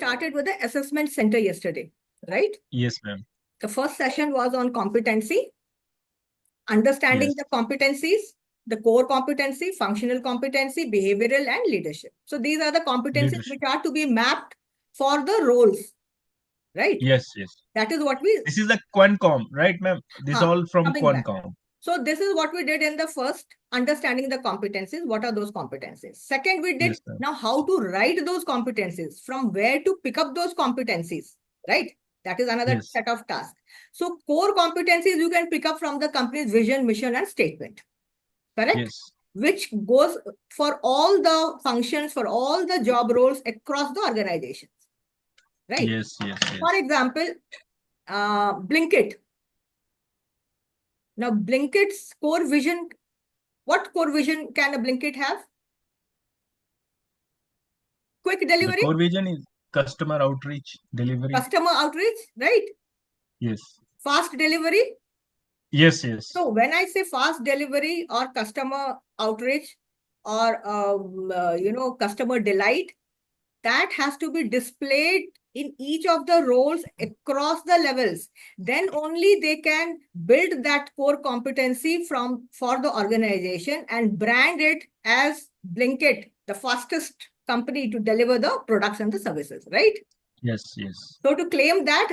started with the assessment center yesterday, right? Yes, ma'am. The first session was on competency, understanding Yes. the competencies, the core competency, functional competency, behavioral, and leadership. So these are the competencies Leadership. which are to be mapped for the roles, right? Yes, yes. That is what we... This is the Quancom, right, ma'am? This is all from coming back. Quancom. So this is what we did in the first, understanding the competencies. What are those competencies? Second, we did Yes, ma'am. now how to write those competencies, from where to pick up those competencies, right? That is another Yes. set of tasks. So core competencies you can pick up from the company's vision, mission, and statement, correct? Yes. Which goes for all the functions, for all the job roles across the organizations, right? Yes, yes, yes. For example, Blinkit. Now, Blinkit's core vision, what core vision can a Blinkit have? Quick The delivery, core vision is customer outreach, delivery. customer outreach, right? Yes. Fast delivery. Yes, yes. So when I say fast delivery or customer outreach or, customer delight, that has to be displayed in each of the roles across the levels. Then only they can build that core competency for the organization and brand it as Blinkit, the fastest company to deliver the products and the services, right? Yes, yes. So to claim that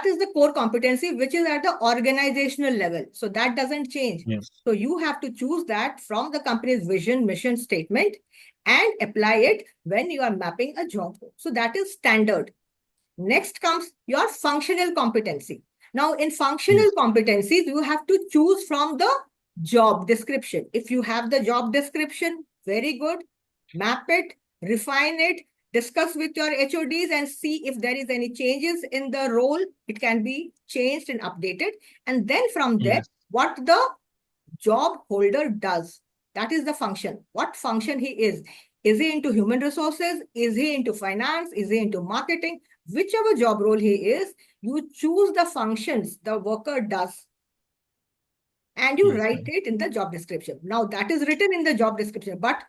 is the core competency, which is at the organizational level. So that doesn't change. Yes. So you have to choose that from the company's vision, mission statement and apply it when you are mapping a job. So that is standard. Next comes your functional competency. Now in functional competencies, you have to choose from the job description. If you have the job description, very good. Map it, refine it, discuss with your HODs and see if there is any changes in the role. It can be changed and updated. And then from there, what the job holder does. That is the function. What function he is. Is he into human resources? Is he into finance? Is he into marketing? Whichever job role he is, you choose the functions the worker does. And you write it in the job description. Now that is written in the job description, but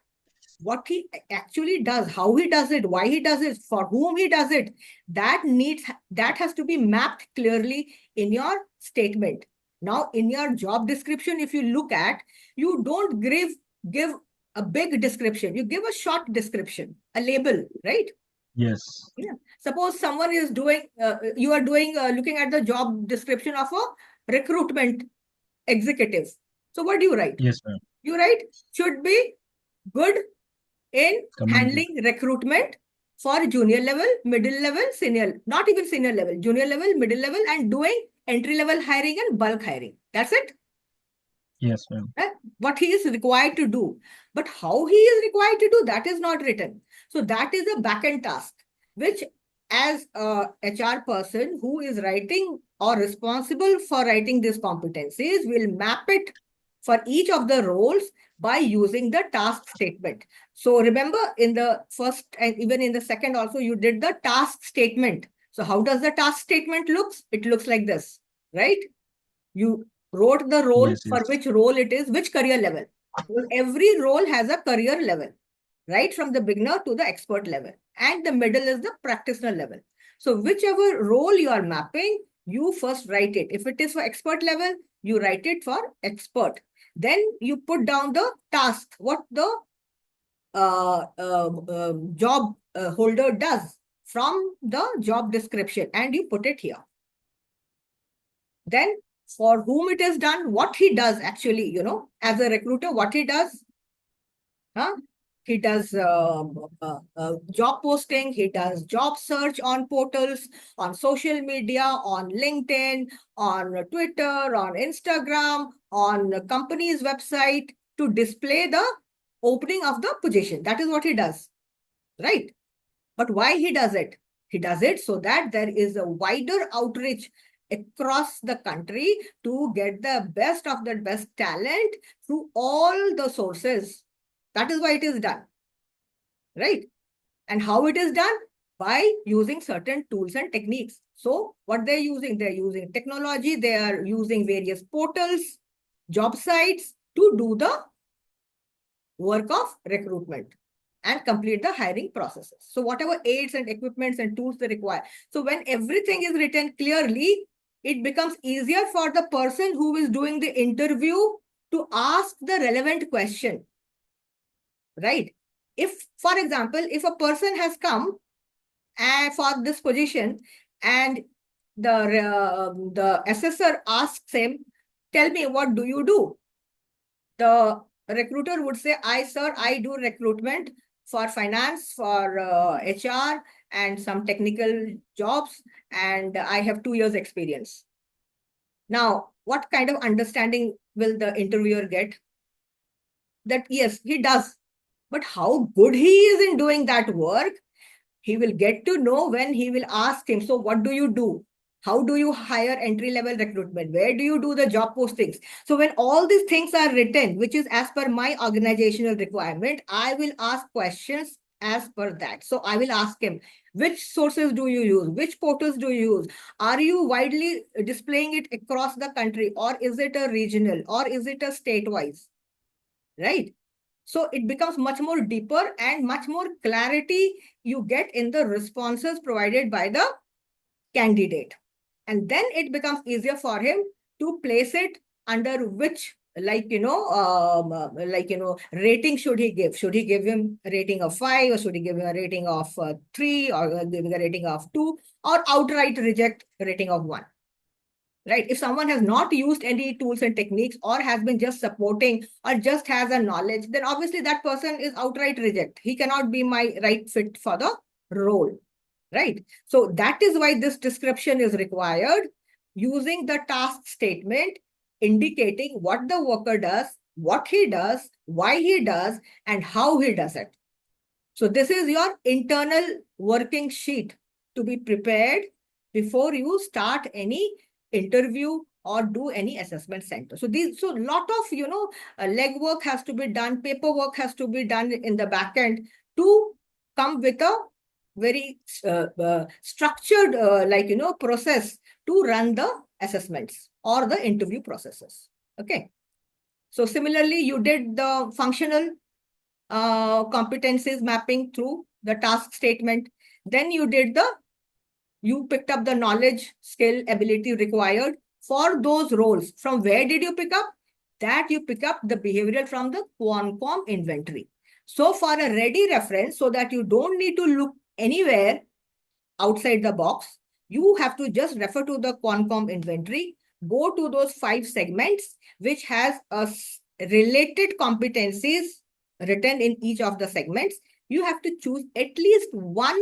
what he actually does, how he does it, why he does it, for whom he does it, that has to be mapped clearly in your statement. Now, in your job description, if you look at, you don't give a big description. You give a short description, a label, right? Yes. Yeah. Suppose someone is doing, you are doing, looking at the job description of a recruitment executive. So what do you write? Yes, ma'am. You write, should be good in handling recruitment for junior level, middle level, senior, not even senior level, junior level, middle level, and doing entry level hiring and bulk hiring. That's it. Yes, ma'am. What he is required to do. But how he is required to do, that is not written. So that is a back-end task, which as a HR person who is writing or responsible for writing these competencies will map it for each of the roles by using the task statement. So remember in the first and even in the second also, you did the task statement. So how does the task statement looks? It looks like this, right? You wrote the role for which role it is, which career level. Because every role has a career level, right? From the beginner to the expert level. And the middle is the practitioner level. So whichever role you are mapping, you first write it. If it is for expert level, you write it for expert. Then you put down the task, what the job holder does from the job description, and you put it here. Then for whom it is done, what he does actually, as a recruiter, what he does. He does job posting, he does job search on portals, on social media, on LinkedIn, on Twitter, on Instagram, on the company's website to display the opening of the position. That is what he does, right? But why he does it? He does it so that there is a wider outreach across the country to get the best of the best talent through all the sources. That is why it is done, right? And how it is done? By using certain tools and techniques. So what they're using technology, they are using various portals, job sites to do the work of recruitment. and complete the hiring processes. So whatever aids and equipments and tools they require. So when everything is written clearly, it becomes easier for the person who is doing the interview to ask the relevant question, right? If, for example, if a person has come for this position and the assessor asks him, tell me, what do you do? The recruiter would say, sir, I do recruitment for finance, for HR, and some technical jobs, and I have 2 years experience. Now, what kind of understanding will the interviewer get? That yes, he does. But how good he is in doing that work, he will get to know when he will ask him, so what do you do? How do you hire entry-level recruitment? Where do you do the job postings? So when all these things are written, which is as per my organizational requirement, I will ask questions as per that. So I will ask him, which sources do you use? Which portals do you use? Are you widely displaying it across the country, or is it a regional, or is it a state-wise? Right? So it becomes much more deeper and much more clarity you get in the responses provided by the candidate. And then it becomes easier for him to place it under which, rating should he give? Should he give him a rating of 5, or should he give him a rating of 3, or give him a rating of 2, or outright reject rating of 1? Right? If someone has not used any tools and techniques, or has been just supporting, or just has a knowledge, then obviously that person is outright reject. He cannot be my right fit for the role. Right? So that is why this description is required, using the task statement, indicating what the worker does, what he does, why he does, and how he does it. So this is your internal working sheet to be prepared before you start any interview or do any assessment center. So lot of, legwork has to be done, paperwork has to be done in the back end to come with a very structured, process to run the assessments or the interview processes. Okay. So similarly, you did the functional competencies mapping through the task statement. Then you picked up the knowledge, skill, ability required for those roles. From where did you pick up? That you pick up the behavioral from the Qualcomm inventory. So for a ready reference, so that you don't need to look anywhere outside the box, you have to just refer to the Qualcomm inventory, go to those 5 segments, which has a related competencies written in each of the segments. You have to choose at least one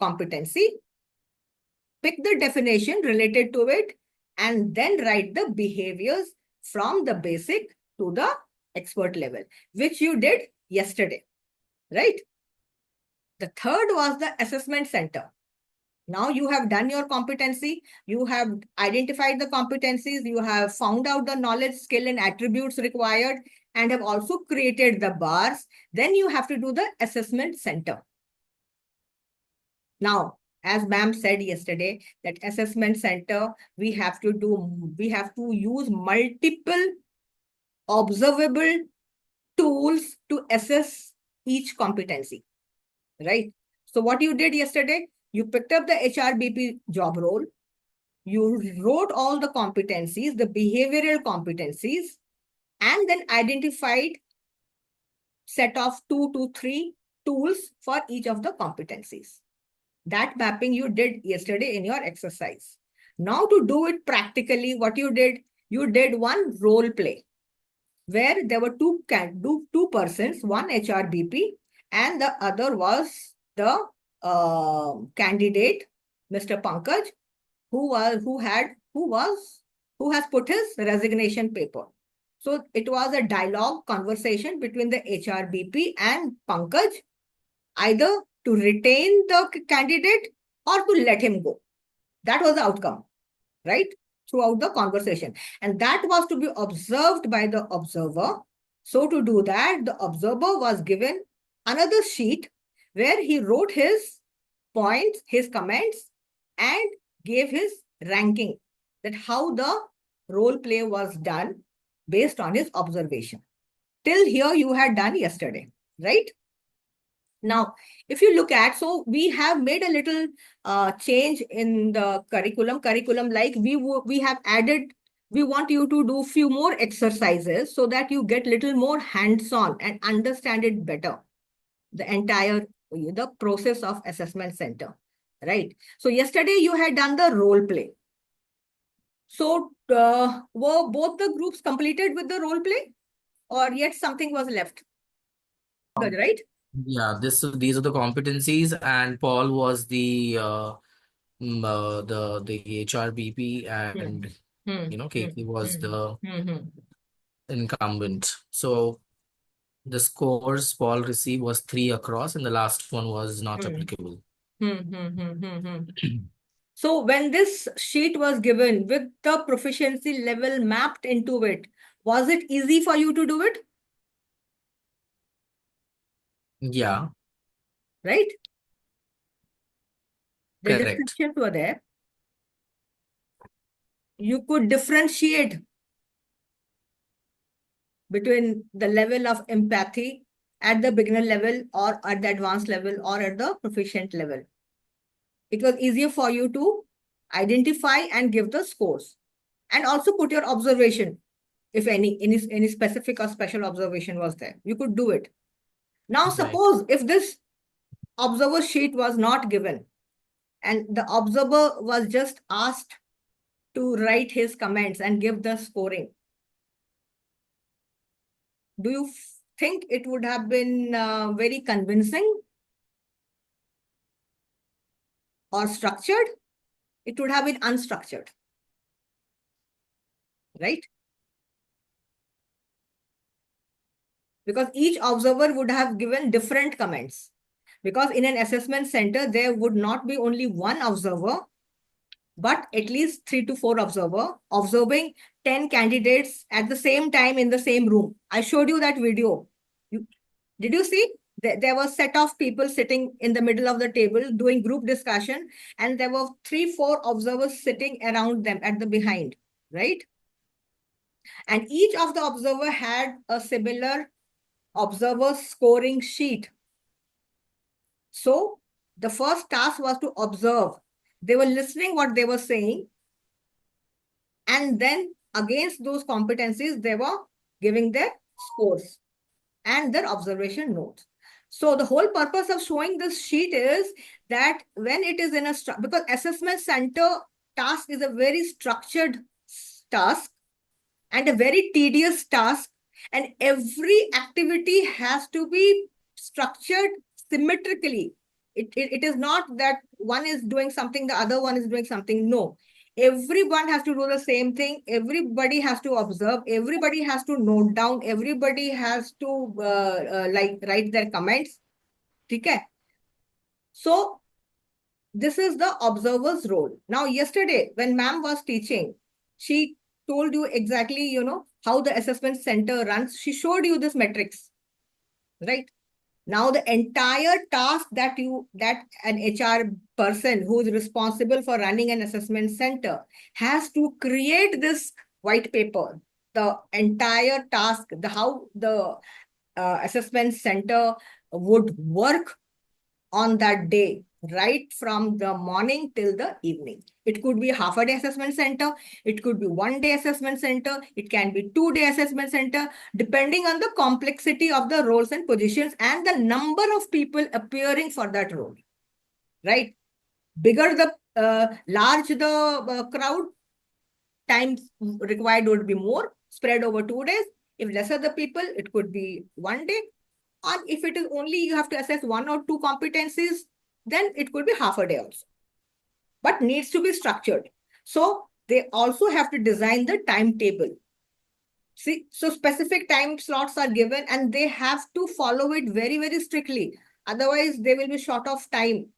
competency, pick the definition related to it, and then write the behaviors from the basic to the expert level, which you did yesterday, right? The third was the assessment center. Now you have done your competency, you have identified the competencies, you have found out the knowledge, skill, and attributes required, and have also created the bars. Then you have to do the assessment center. Now, as ma'am said yesterday, that assessment center, we have to use multiple observable tools to assess each competency, right? So what you did yesterday, you picked up the HRBP job role, you wrote all the competencies, the behavioral competencies, and then identified set of 2 to 3 tools for each of the competencies. That mapping you did yesterday in your exercise. Now to do it practically, what you did one role play where there were two persons, one HRBP and the other was the candidate, Mr. Pankaj, who has put his resignation paper. So it was a dialogue conversation between the HRBP and Pankaj, either to retain the candidate or to let him go. That was the outcome, right? Throughout the conversation. And that was to be observed by the observer. So to do that, the observer was given another sheet where he wrote his points, his comments, and gave his ranking, that how the role play was done based on his observation. Till here you had done yesterday, right? Now, if you look at, so we have made a little change in the curriculum, like we have added, we want you to do few more exercises so that you get little more hands-on and understand it better, the entire the process of assessment center, right? So yesterday you had done the role play. So were both the groups completed with the role play, or yet something was left? Good, right? Yeah, these are the competencies, and Paul was the HRBP, Hmm. and Hmm. Hmm. KK was Hmm. the Hmm. Hmm. incumbent. So the scores Paul received was 3 across, and the last one was not Hmm. applicable. Hmm. Hmm. Hmm. Hmm. Hmm. So when this sheet was given with the proficiency level mapped into it, was it easy for you to do it? Yeah, Right? The correct. descriptions were there. You could differentiate between the level of empathy at the beginner level or at the advanced level or at the proficient level. It was easier for you to identify and give the scores and also put your observation. If any specific or special observation was there, you could do it. Now, Right. suppose if this observer sheet was not given and the observer was just asked to write his comments and give the scoring, do you think it would have been very convincing or structured? It would have been unstructured, right? Because each observer would have given different comments. Because in an assessment center, there would not be only one observer, but at least 3 to 4 observing 10 candidates at the same time in the same room. I showed you that video. Did you see? There was a set of people sitting in the middle of the table doing group discussion, and there were 3, 4 observers sitting around them at the behind, right? And each of the observer had a similar observer scoring sheet. So the first task was to observe. They were listening what they were saying, and then against those competencies, they were giving their scores and their observation notes. So the whole purpose of showing this sheet is that when it is in a, because assessment center task is a very structured task and a very tedious task, and every activity has to be structured symmetrically. It is not that one is doing something, the other one is doing something. No, everyone has to do the same thing. Everybody has to observe. Everybody has to note down. Everybody has to like write their comments. Okay. So this is the observer's role. Now, yesterday, when ma'am was teaching, she told you exactly, how the assessment center runs. She showed you this metrics, right? Now, the entire task that an HR person who is responsible for running an assessment center has to create this white paper, the entire task, the how the assessment center would work on that day, right from the morning till the evening. It could be half a day assessment center. It could be 1 day assessment center. It can be 2 day assessment center, depending on the complexity of the roles and positions and the number of people appearing for that role, right? Bigger the large the crowd, time required would be more, spread over 2 days. If lesser the people, it could be 1 day. Or if it is only you have to assess 1 or 2 competencies, then it could be half a day also, but needs to be structured. So they also have to design the timetable. See, so specific time slots are given and they have to follow it very, very strictly. Otherwise, they will be short of time,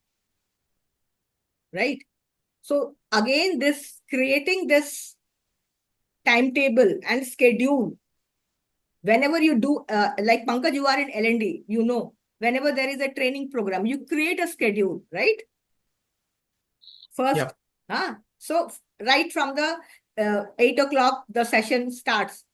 right? So again, this creating this timetable and schedule. Whenever you do, like Pankaj, you are in L&D, whenever there is a training program, you create a schedule, right? First, Yeah. so right from the 8 o'clock, the session starts.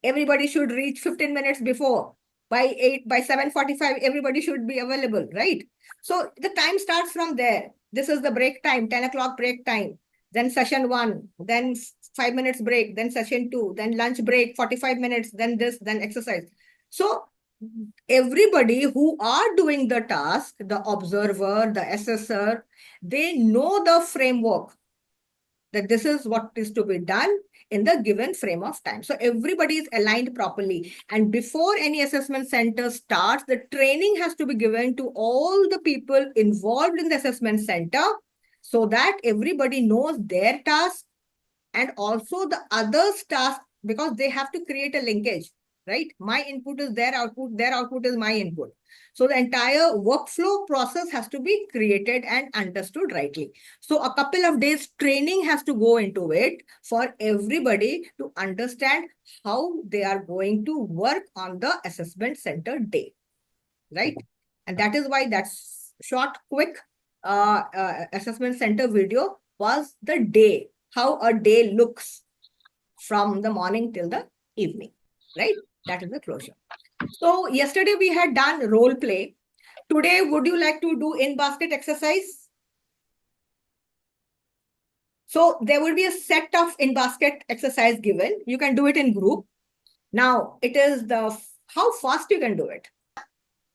Everybody should reach 15 minutes before. by 7:45, everybody should be available, right? So the time starts from there. This is the break time, 10 o'clock break time. Then session one, then 5 minutes break, then session two, then lunch break, 45 minutes, then this, then exercise. So everybody who are doing the task, the observer, the assessor, they know the framework that this is what is to be done in the given frame of time. So everybody is aligned properly. And before any assessment center starts, the training has to be given to all the people involved in the assessment center so that everybody knows their task and also the others' task, because they have to create a linkage, right? My input is their output is my input. So the entire workflow process has to be created and understood rightly. So a couple of days training has to go into it for everybody to understand how they are going to work on the assessment center day, right? And that is why that short, quick assessment center video was the day, how a day looks from the morning till the evening, right? That is the closure. So yesterday we had done role play. Today, would you like to do in-basket exercise? So there will be a set of in-basket exercise given. You can do it in group. Now, it is how fast you can do it.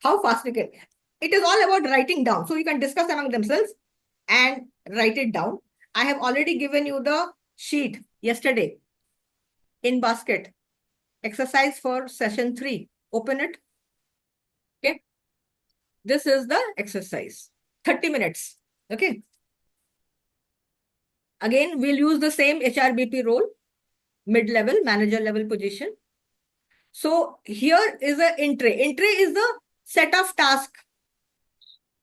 How fast you can. It is all about writing down. So you can discuss among themselves and write it down. I have already given you the sheet yesterday in basket. Exercise for session 3. Open it. Okay. This is the exercise. 30 minutes. Okay. Again, we'll use the same HRBP role, mid-level, manager level position. So here is an entry. Entry is the set of tasks.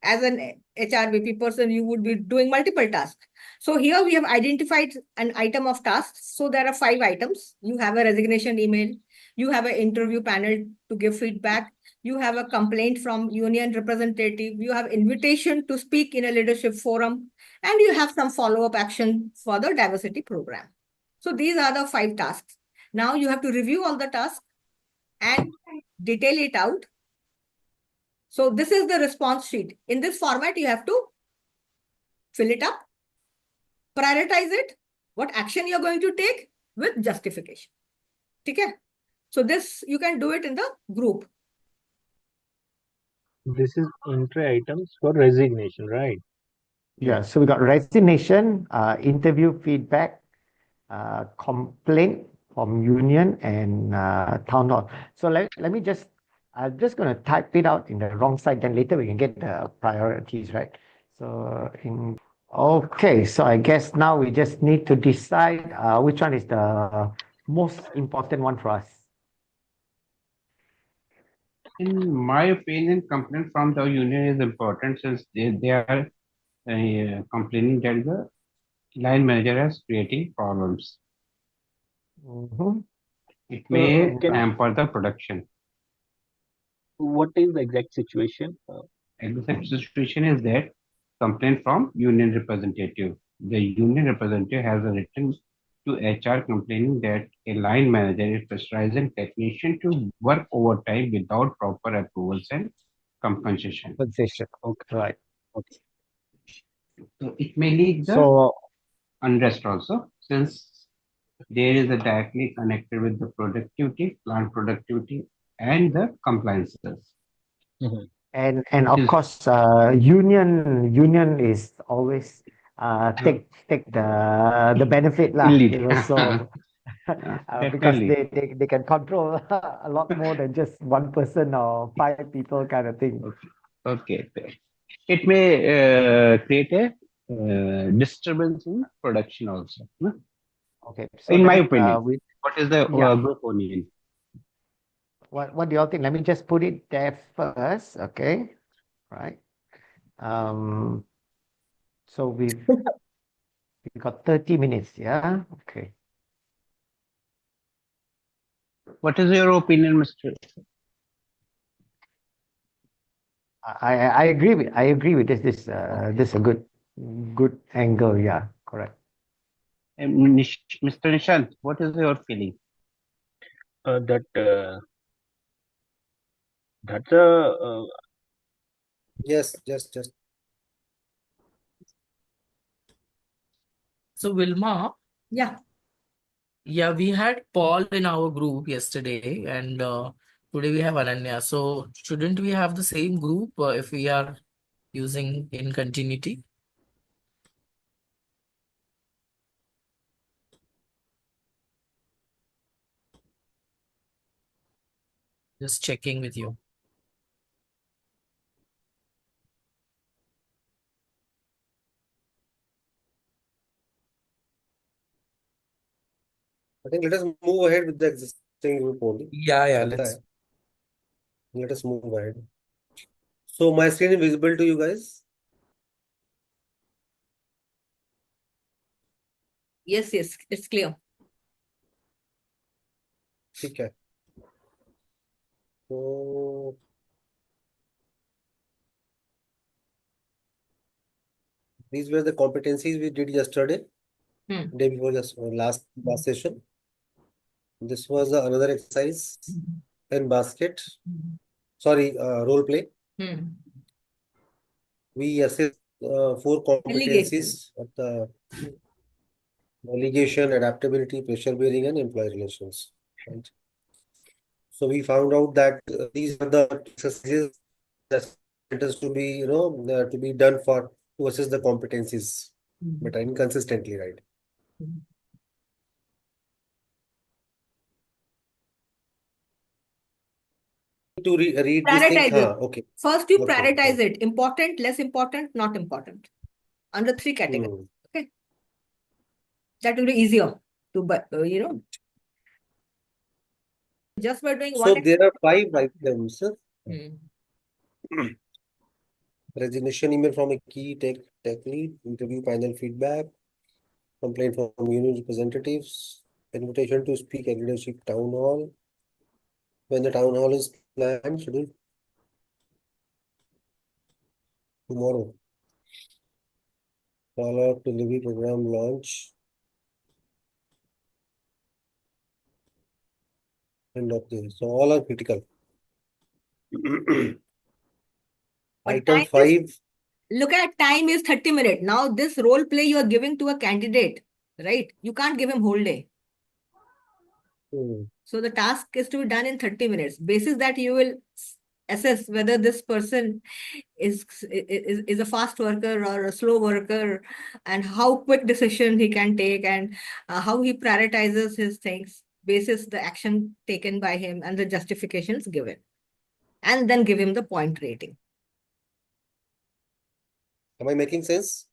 As an HRBP person, you would be doing multiple tasks. So here we have identified an item of tasks. So there are 5 items. You have a resignation email. You have an interview panel to give feedback. You have a complaint from union representative. You have invitation to speak in a leadership forum. And you have some follow-up action for the diversity program. So these are the 5 tasks. Now you have to review all the tasks and detail it out. So this is the response sheet. In this format, you have to fill it up, prioritize it, what action you're going to take with justification. Okay? So this, you can do it in the group. This is entry items for resignation, right? Yeah, so we got resignation, interview feedback, complaint from union and town hall. So let me just, I'm just going to type it out in the wrong side, then later we can get the priorities, right? So okay, so I guess now we just need to decide which one is the most important one for us. In my opinion, complaint from the union is important since they are complaining that the line manager is creating problems. Mhm. It may can- hamper the production. What is the exact situation? Exact situation is that complaint from union representative. The union representative has written to HR complaining that a line manager is pressurizing technician to work overtime without proper approvals and compensation. Compensation. Okay, right. Okay. So it may lead the So, unrest also, since there is a directly connected with the productivity, plant productivity, and the compliances. and Which of is- course, union is always take the benefit lah, Lead. you know, so because Definitely. they can control a lot more than just one person or 5 people kind of thing. Okay. It may create a disturbance in production also. No? Okay, so In my then, opinion. What is the Yeah. group opinion? what do you all think? Let me just put it there first, okay? Right. So we've got 30 minutes, yeah? Okay. What is your opinion, Mr.? I agree with this. This is a good angle, yeah, correct. Mr. Nishant, what is your feeling? That That's a Yes, just So Wilma, Yeah. yeah, we had Paul in our group yesterday, and today we have Ananya. So shouldn't we have the same group if we are using in continuity? Just checking with you. I think let us move ahead with the existing group only. Yeah, Chलता let's. है. Let us move ahead. So my screen is visible to you guys. Yes, it's clear. ठीक है. So these were the competencies we did yesterday, day before last session. This was another exercise in basket. Sorry, role play. We assessed 4 Delegation. competencies of the delegation, adaptability, pressure bearing, and employee relations. Right. So we found out that these are the exercises that is to be to be done for to assess the competencies, but inconsistently, right? To read these things, Prioritize it. okay. First, you Okay, prioritize okay. it. Important, less important, not important. Under 3 categories. Okay. That will be easier to, just by doing So one. there are 5 items. Hmm. Resignation email from a key tech lead, interview panel feedback, complaint from union representatives, invitation to speak at leadership town hall. When the town hall is planned, scheduled tomorrow. Follow-up delivery program launch. End of the so all are critical. But Item time is, 5. look at time is 30 minutes. Now this role play you are giving to a candidate, right? You can't give him whole day. So the task is to be done in 30 minutes. Basis that you will assess whether this person is a fast worker or a slow worker, and how quick decision he can take, and how he prioritizes his things. Basis the action taken by him and the justifications given, and then give him the point rating. Am I making sense?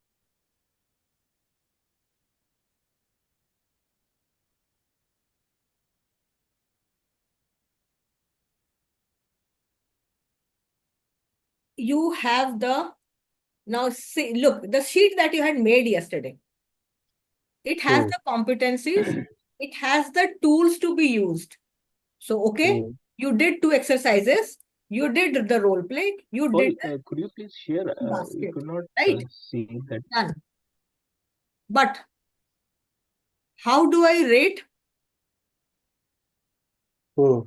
You have the, now see, look, the sheet that you had made yesterday, it has the competencies, it has the tools to be used. So, okay, you did 2 exercises, you did the role play, you Paul, did could you please share? the We basket, could not right? see that. Done. But how do I rate? For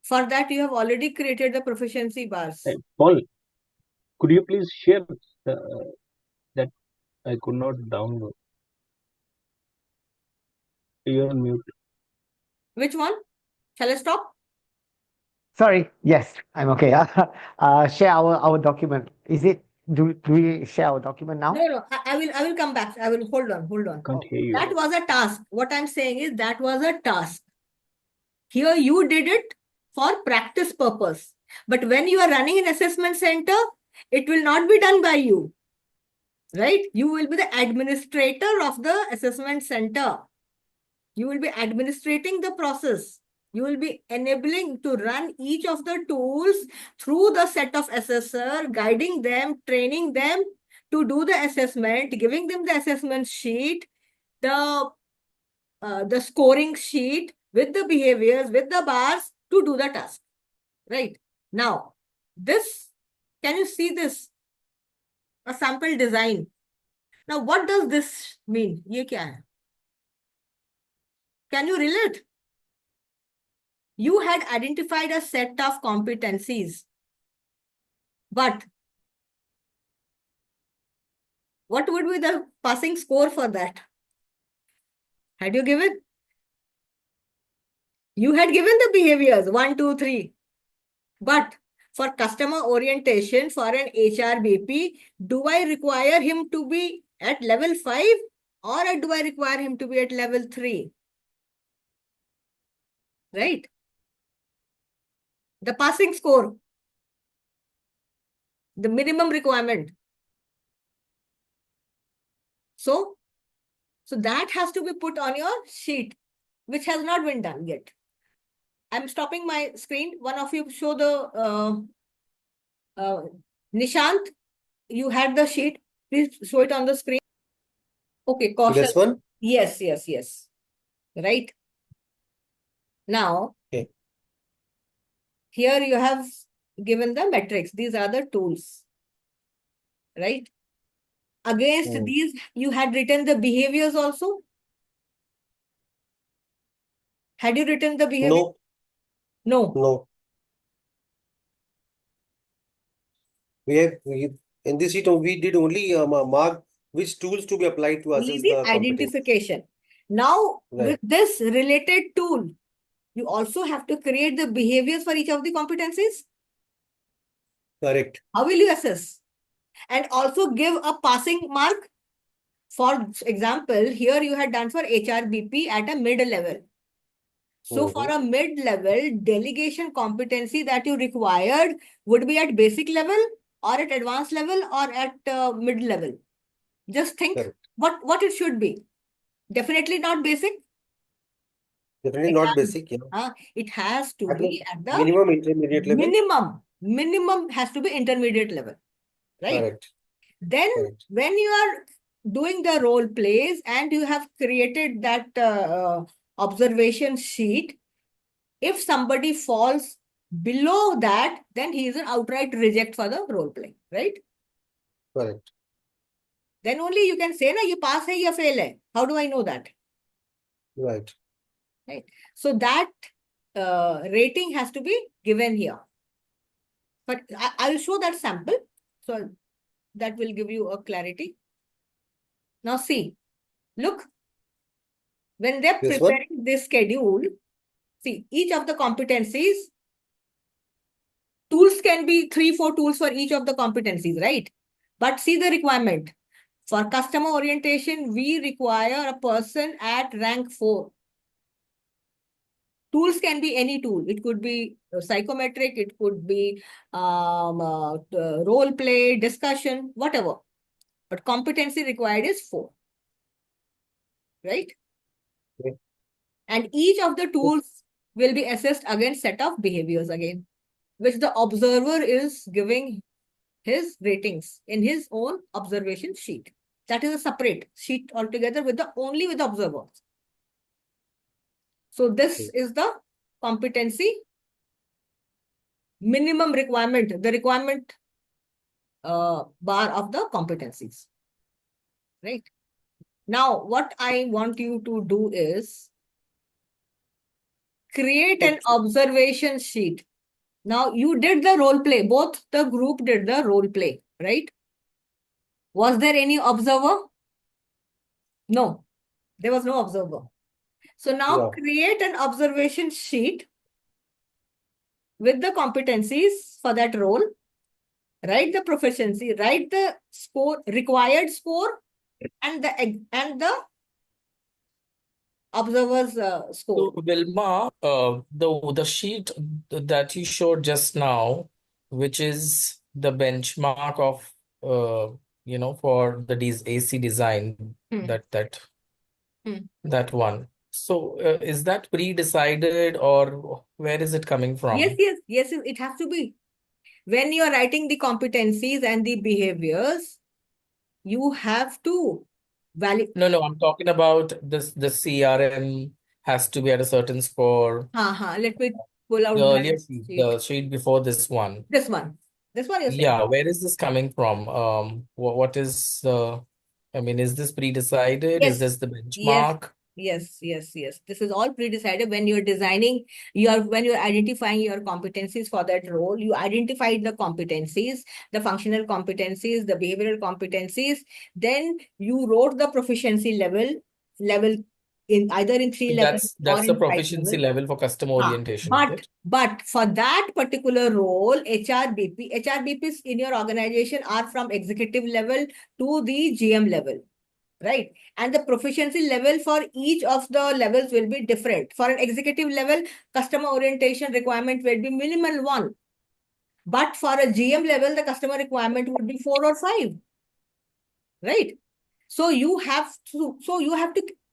that, you have already created the proficiency bars. Paul, could you please share that I could not download? You're on mute. Which one? Shall I stop? Sorry, yes, I'm okay. Share our document. Is it, do we share our document now? No, I will come back. I will hold on. Can't hear you. That was a task. What I'm saying is that was a task. Here you did it for practice purpose. But when you are running an assessment center, it will not be done by you, right? You will be the administrator of the assessment center. You will be administrating the process. You will be enabling to run each of the tools through the set of assessor, guiding them, training them to do the assessment, giving them the assessment sheet, the scoring sheet with the behaviors, with the bars to do the task. Right. Now, this, can you see this? A sample design. Now, what does this mean? Ye kya hai? Can you relate? You had identified a set of competencies, but what would be the passing score for that? Had you given? You had given the behaviors 1, 2, 3. But for customer orientation for an HRBP, do I require him to be at level 5 or do I require him to be at level 3? Right? The passing score, the minimum requirement. So that has to be put on your sheet, which has not been done yet. I'm stopping my screen. One of you show the Nishant, you had the sheet. Please show it on the screen. Okay, Kaushal. This one? Yes. Right. Now, Okay. here you have given the metrics. These are the tools. Right. Against these, you had written the behaviors also. Had you written the behavior? No, No. no. In this sheet we did only mark which tools to be applied to Only assess the the competence. identification. Now, Right. with this related tool, you also have to create the behaviors for each of the competencies. Correct. How will you assess? And also give a passing mark. For example, here you had done for HRBP at a mid-level. So for a mid-level delegation competency that you required would be at basic level or at advanced level or at mid-level. Just think Correct. what it should be. Definitely not basic. Definitely It not has, basic. Yeah. it has to At the be at the minimum intermediate level. minimum has to be intermediate level, right? Correct. Then Correct. when you are doing the role plays and you have created that observation sheet, if somebody falls below that, then he is an outright reject for the role play, right? Correct. Then only you can say, na, you pass hai, you fail hai. How do I know that? Right. Right. So that rating has to be given here. But I will show that sample. So that will give you a clarity. Now see, look, when they're This one? preparing this schedule, see, each of the competencies, tools can be 3, 4 tools for each of the competencies, right? But see the requirement. For customer orientation, we require a person at rank 4. Tools can be any tool. It could be psychometric, it could be role play, discussion, whatever. But competency required is 4. Right? Okay. And each of the tools will be assessed against set of behaviors again, which the observer is giving his ratings in his own observation sheet. That is a separate sheet altogether with only with the observers. So this is the competency minimum requirement, the requirement bar of the competencies. Right? Now, what I want you to do is create an observation sheet. Now, you did the role play. Both the group did the role play, right? Was there any observer? No, there was no observer. So now create an observation sheet with the competencies for that role. Write the proficiency, write the score, required score, and the observer's score. So, Vilma, the sheet that you showed just now, which is the benchmark of for the AC design, that one. So, is that pre-decided or where is it coming from? Yes, it has to be. When you are writing the competencies and the behaviors, you have to validate. No, I'm talking about this. The CRM has to be at a certain score. Let me pull out The earlier that sheet, sheet. the sheet before this one. This one you're saying? Yeah, where is this coming from? What is I mean, is this pre-decided? Is Yes. this the benchmark? Yes, yes, yes. This is all pre-decided when you're designing, when you're identifying your competencies for that role. You identified the competencies, the functional competencies, the behavioral competencies. Then you wrote the proficiency level in either in 3 levels or That's the in 5 proficiency levels. level for customer orientation, is it? But for that particular role, HRBPs in your organization are from executive level to the GM level. Right. And the proficiency level for each of the levels will be different. For an executive level, customer orientation requirement will be minimal 1. But for a GM level, the customer requirement would be 4 or 5. Right. So you have to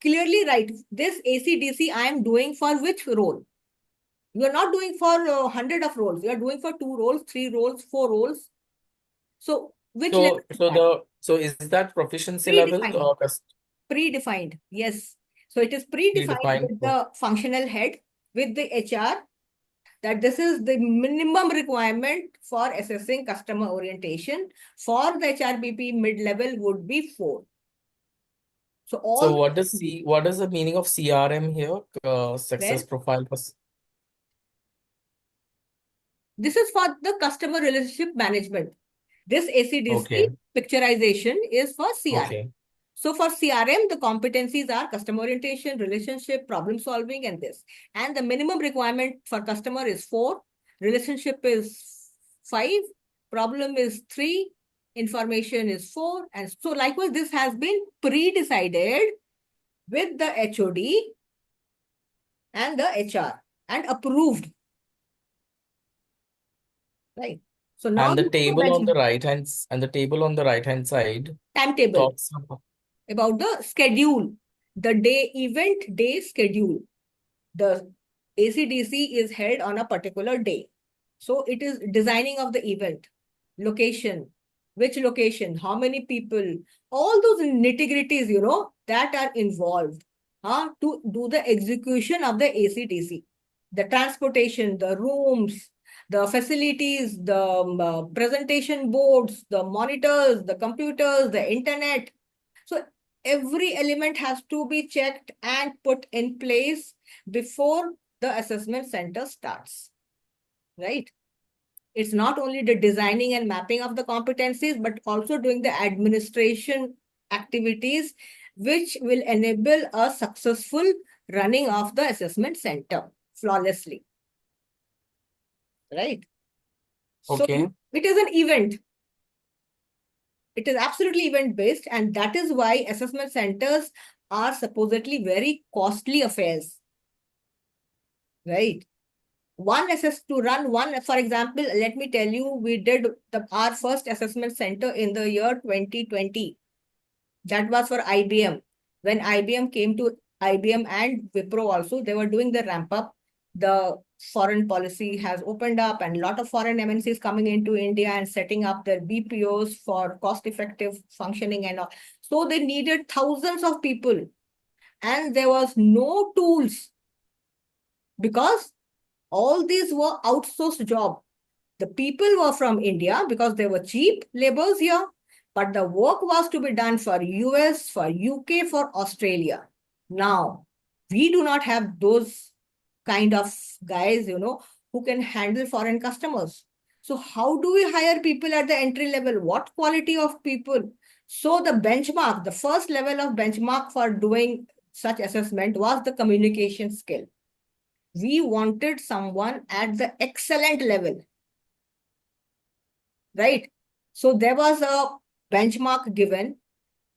clearly write this ACDC I am doing for which role. You are not doing for 100 of roles. You are doing for 2 roles, 3 roles, 4 roles. So which level is that? Is that proficiency level Predefined. Predefined, yes. So it is predefined predefined? with the functional head, with the HR, that this is the minimum requirement for assessing customer orientation. For the HRBP mid-level would be 4. So So all what is the meaning of CRM here? Success then profile for this is for the customer relationship management. This ACDC okay, picturization is for CRM. okay. So for CRM, the competencies are customer orientation, relationship, problem solving, and this. And the minimum requirement for customer is 4, relationship is 5, problem is 3, information is 4. And so likewise, this has been pre-decided with the HOD and the HR and approved. Right. So now And the you have a table on the benchmark. right hand side Timetable talks about the schedule, the event day schedule. The ACDC is held on a particular day. So it is designing of the event, location, which location, how many people, all those nitty-gritties, that are involved to do the execution of the ACDC. The transportation, the rooms, the facilities, the presentation boards, the monitors, the computers, the internet. So every element has to be checked and put in place before the assessment center starts, right? It's not only the designing and mapping of the competencies, but also doing the administration activities, which will enable a successful running of the assessment center flawlessly, right? So okay. it is an event. It is absolutely event-based, and that is why assessment centers are supposedly very costly affairs, right? For example, let me tell you, we did our first assessment center in the year 2020. That was for IBM. When IBM came to IBM and Wipro also, they were doing the ramp up. The foreign policy has opened up and a lot of foreign MNCs coming into India and setting up their BPOs for cost-effective functioning and all. So they needed thousands of people and there was no tools because all these were outsourced jobs. The people were from India because they were cheap labors here, but the work was to be done for US, for UK, for Australia. Now, we do not have those kind of guys, who can handle foreign customers. So how do we hire people at the entry level? What quality of people? So the benchmark, the first level of benchmark for doing such assessment was the communication skill. We wanted someone at the excellent level, right? So there was a benchmark given,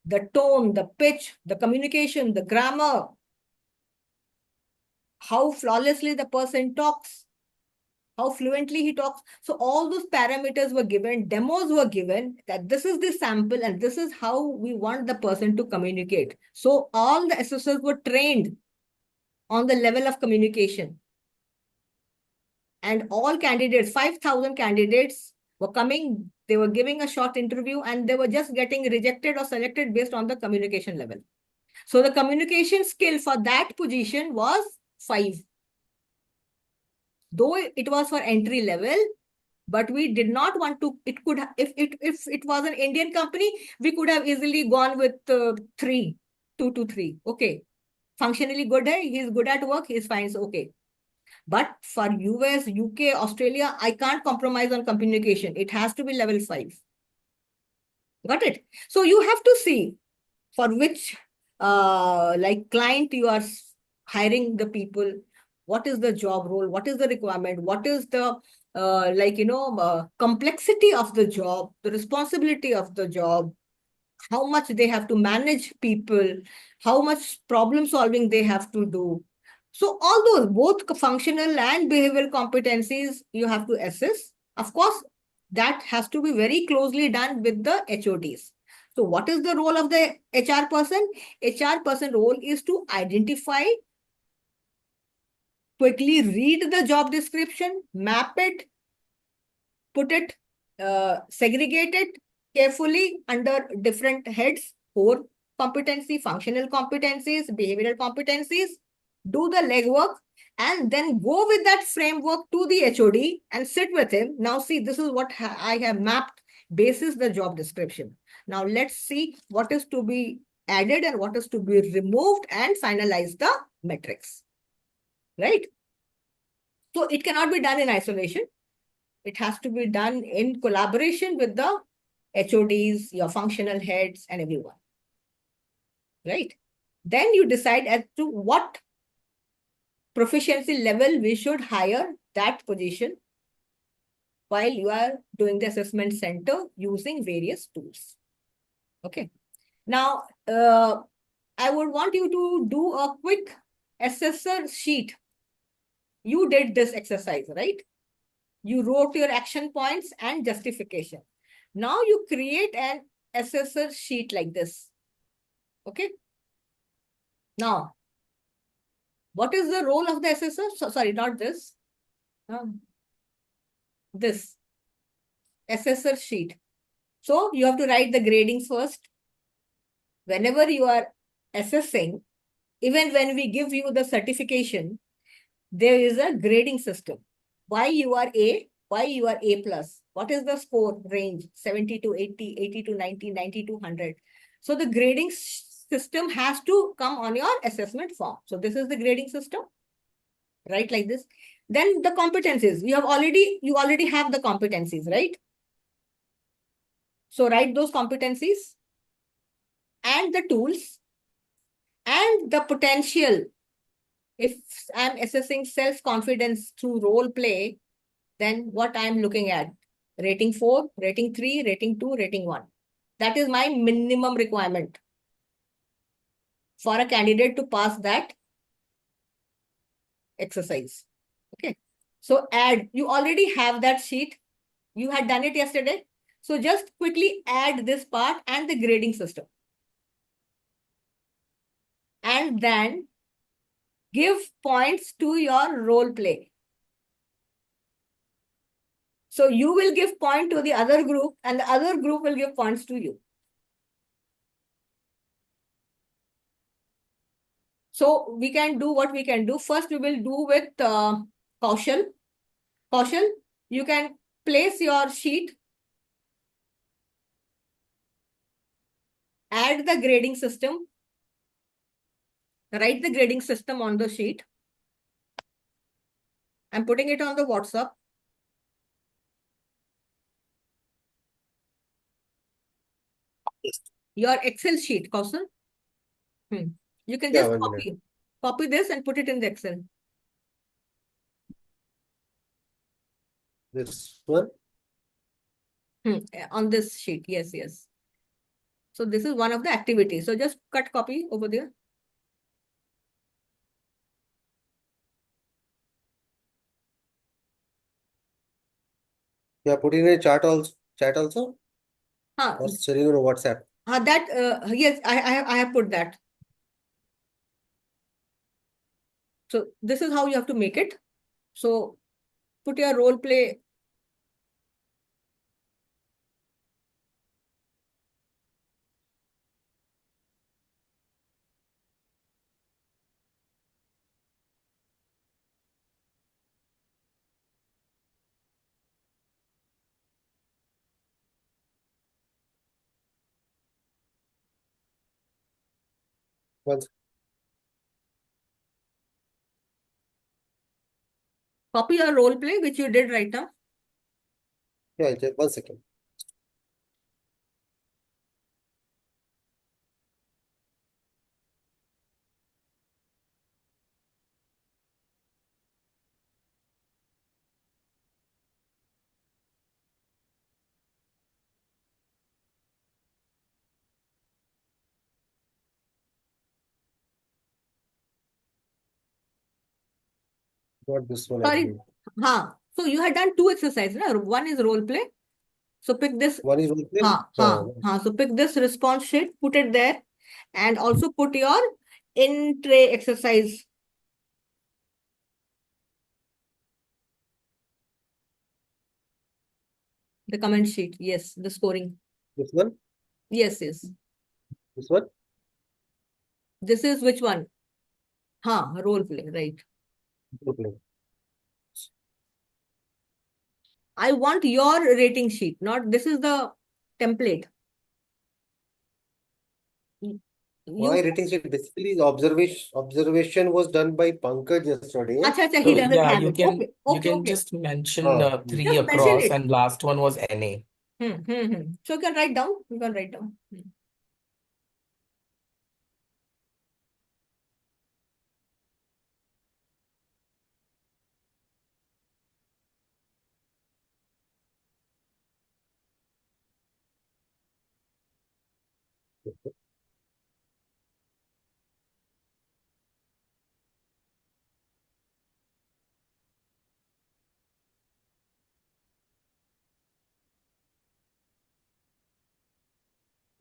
the tone, the pitch, the communication, the grammar, how flawlessly the person talks, how fluently he talks. So all those parameters were given, demos were given that this is the sample and this is how we want the person to communicate. So all the assessors were trained on the level of communication. And all candidates, 5,000 candidates were coming, they were giving a short interview and they were just getting rejected or selected based on the communication level. So the communication skill for that position was 5. Though it was for entry level, but we did not want to, if it was an Indian company, we could have easily gone with 3, 2 to 3. Okay. functionally good hai, he's good at work, he's fine, it's okay. But for US, UK, Australia, I can't compromise on communication. It has to be level 5. Got it? So you have to see for which like client you are hiring the people, what is the job role, what is the requirement, what is the complexity of the job, the responsibility of the job, how much they have to manage people, how much problem solving they have to do. So all those, both functional and behavioral competencies, you have to assess. Of course, that has to be very closely done with the HODs. So what is the role of the HR person? HR person role is to identify, quickly read the job description, map it, put it, segregate it carefully under different heads: core competency, functional competencies, behavioral competencies, do the legwork, and then go with that framework to the HOD and sit with him. Now, see, this is what I have mapped basis the job description. Now, let's see what is to be added and what is to be removed and finalize the metrics. Right? So, it cannot be done in isolation. It has to be done in collaboration with the HODs, your functional heads, and everyone. Right? Then you decide as to what proficiency level we should hire that position while you are doing the assessment center using various tools. Okay. Now, I would want you to do a quick assessor sheet. You did this exercise, right? You wrote your action points and justification. Now you create an assessor sheet like this. Okay. Now, what is the role of the assessor? So, sorry, not this. This assessor sheet. So you have to write the gradings first. Whenever you are assessing, even when we give you the certification, there is a grading system. Why you are A, why you are A plus. What is the score range? 70 to 80, 80 to 90, 90 to 100. So the grading system has to come on your assessment form. So this is the grading system, right? Like this. Then the competencies. You already have the competencies, right? So write those competencies and the tools and the potential. If I'm assessing self-confidence through role play, then what I'm looking at: rating 4, rating 3, rating 2, rating 1. That is my minimum requirement for a candidate to pass that exercise. Okay. So add, you already have that sheet. You had done it yesterday. So just quickly add this part and the grading system. And then give points to your role play. So you will give point to the other group and the other group will give points to you. So we can do what we can do. First, we will do with Kaushal. Kaushal, you can place your sheet, add the grading system, write the grading system on the sheet. I'm putting it on the WhatsApp. Your Excel sheet, Kaushal. You can Yeah, just 1 minute. copy this and put it in the Excel. This one. On this sheet, yes, yes. So this is one of the activities. So just cut copy over there. Yeah, put in a chat also, or sharing on WhatsApp. Yes, I have put that. So this is how you have to make it. So put your role play. Once Copy your role play, which you did right now. Yeah, just 1 second. Got this one, I Sorry. believe. So you had done two exercises. Na? One is role play. So pick this. One is role play. So pick this response sheet, put it there, and also put your in-tray exercise. The comment sheet. Yes, the scoring. This one, Yes. this one. This is which one? Role play, right. Role play. I want your rating sheet, not this is the template. My rating sheet basically observation was done by Pankaj yesterday. Acha, he So doesn't yeah, have you it. can Okay. just mention Ah, three Just mention across it. and last one was NA. So you can write down. You can write down.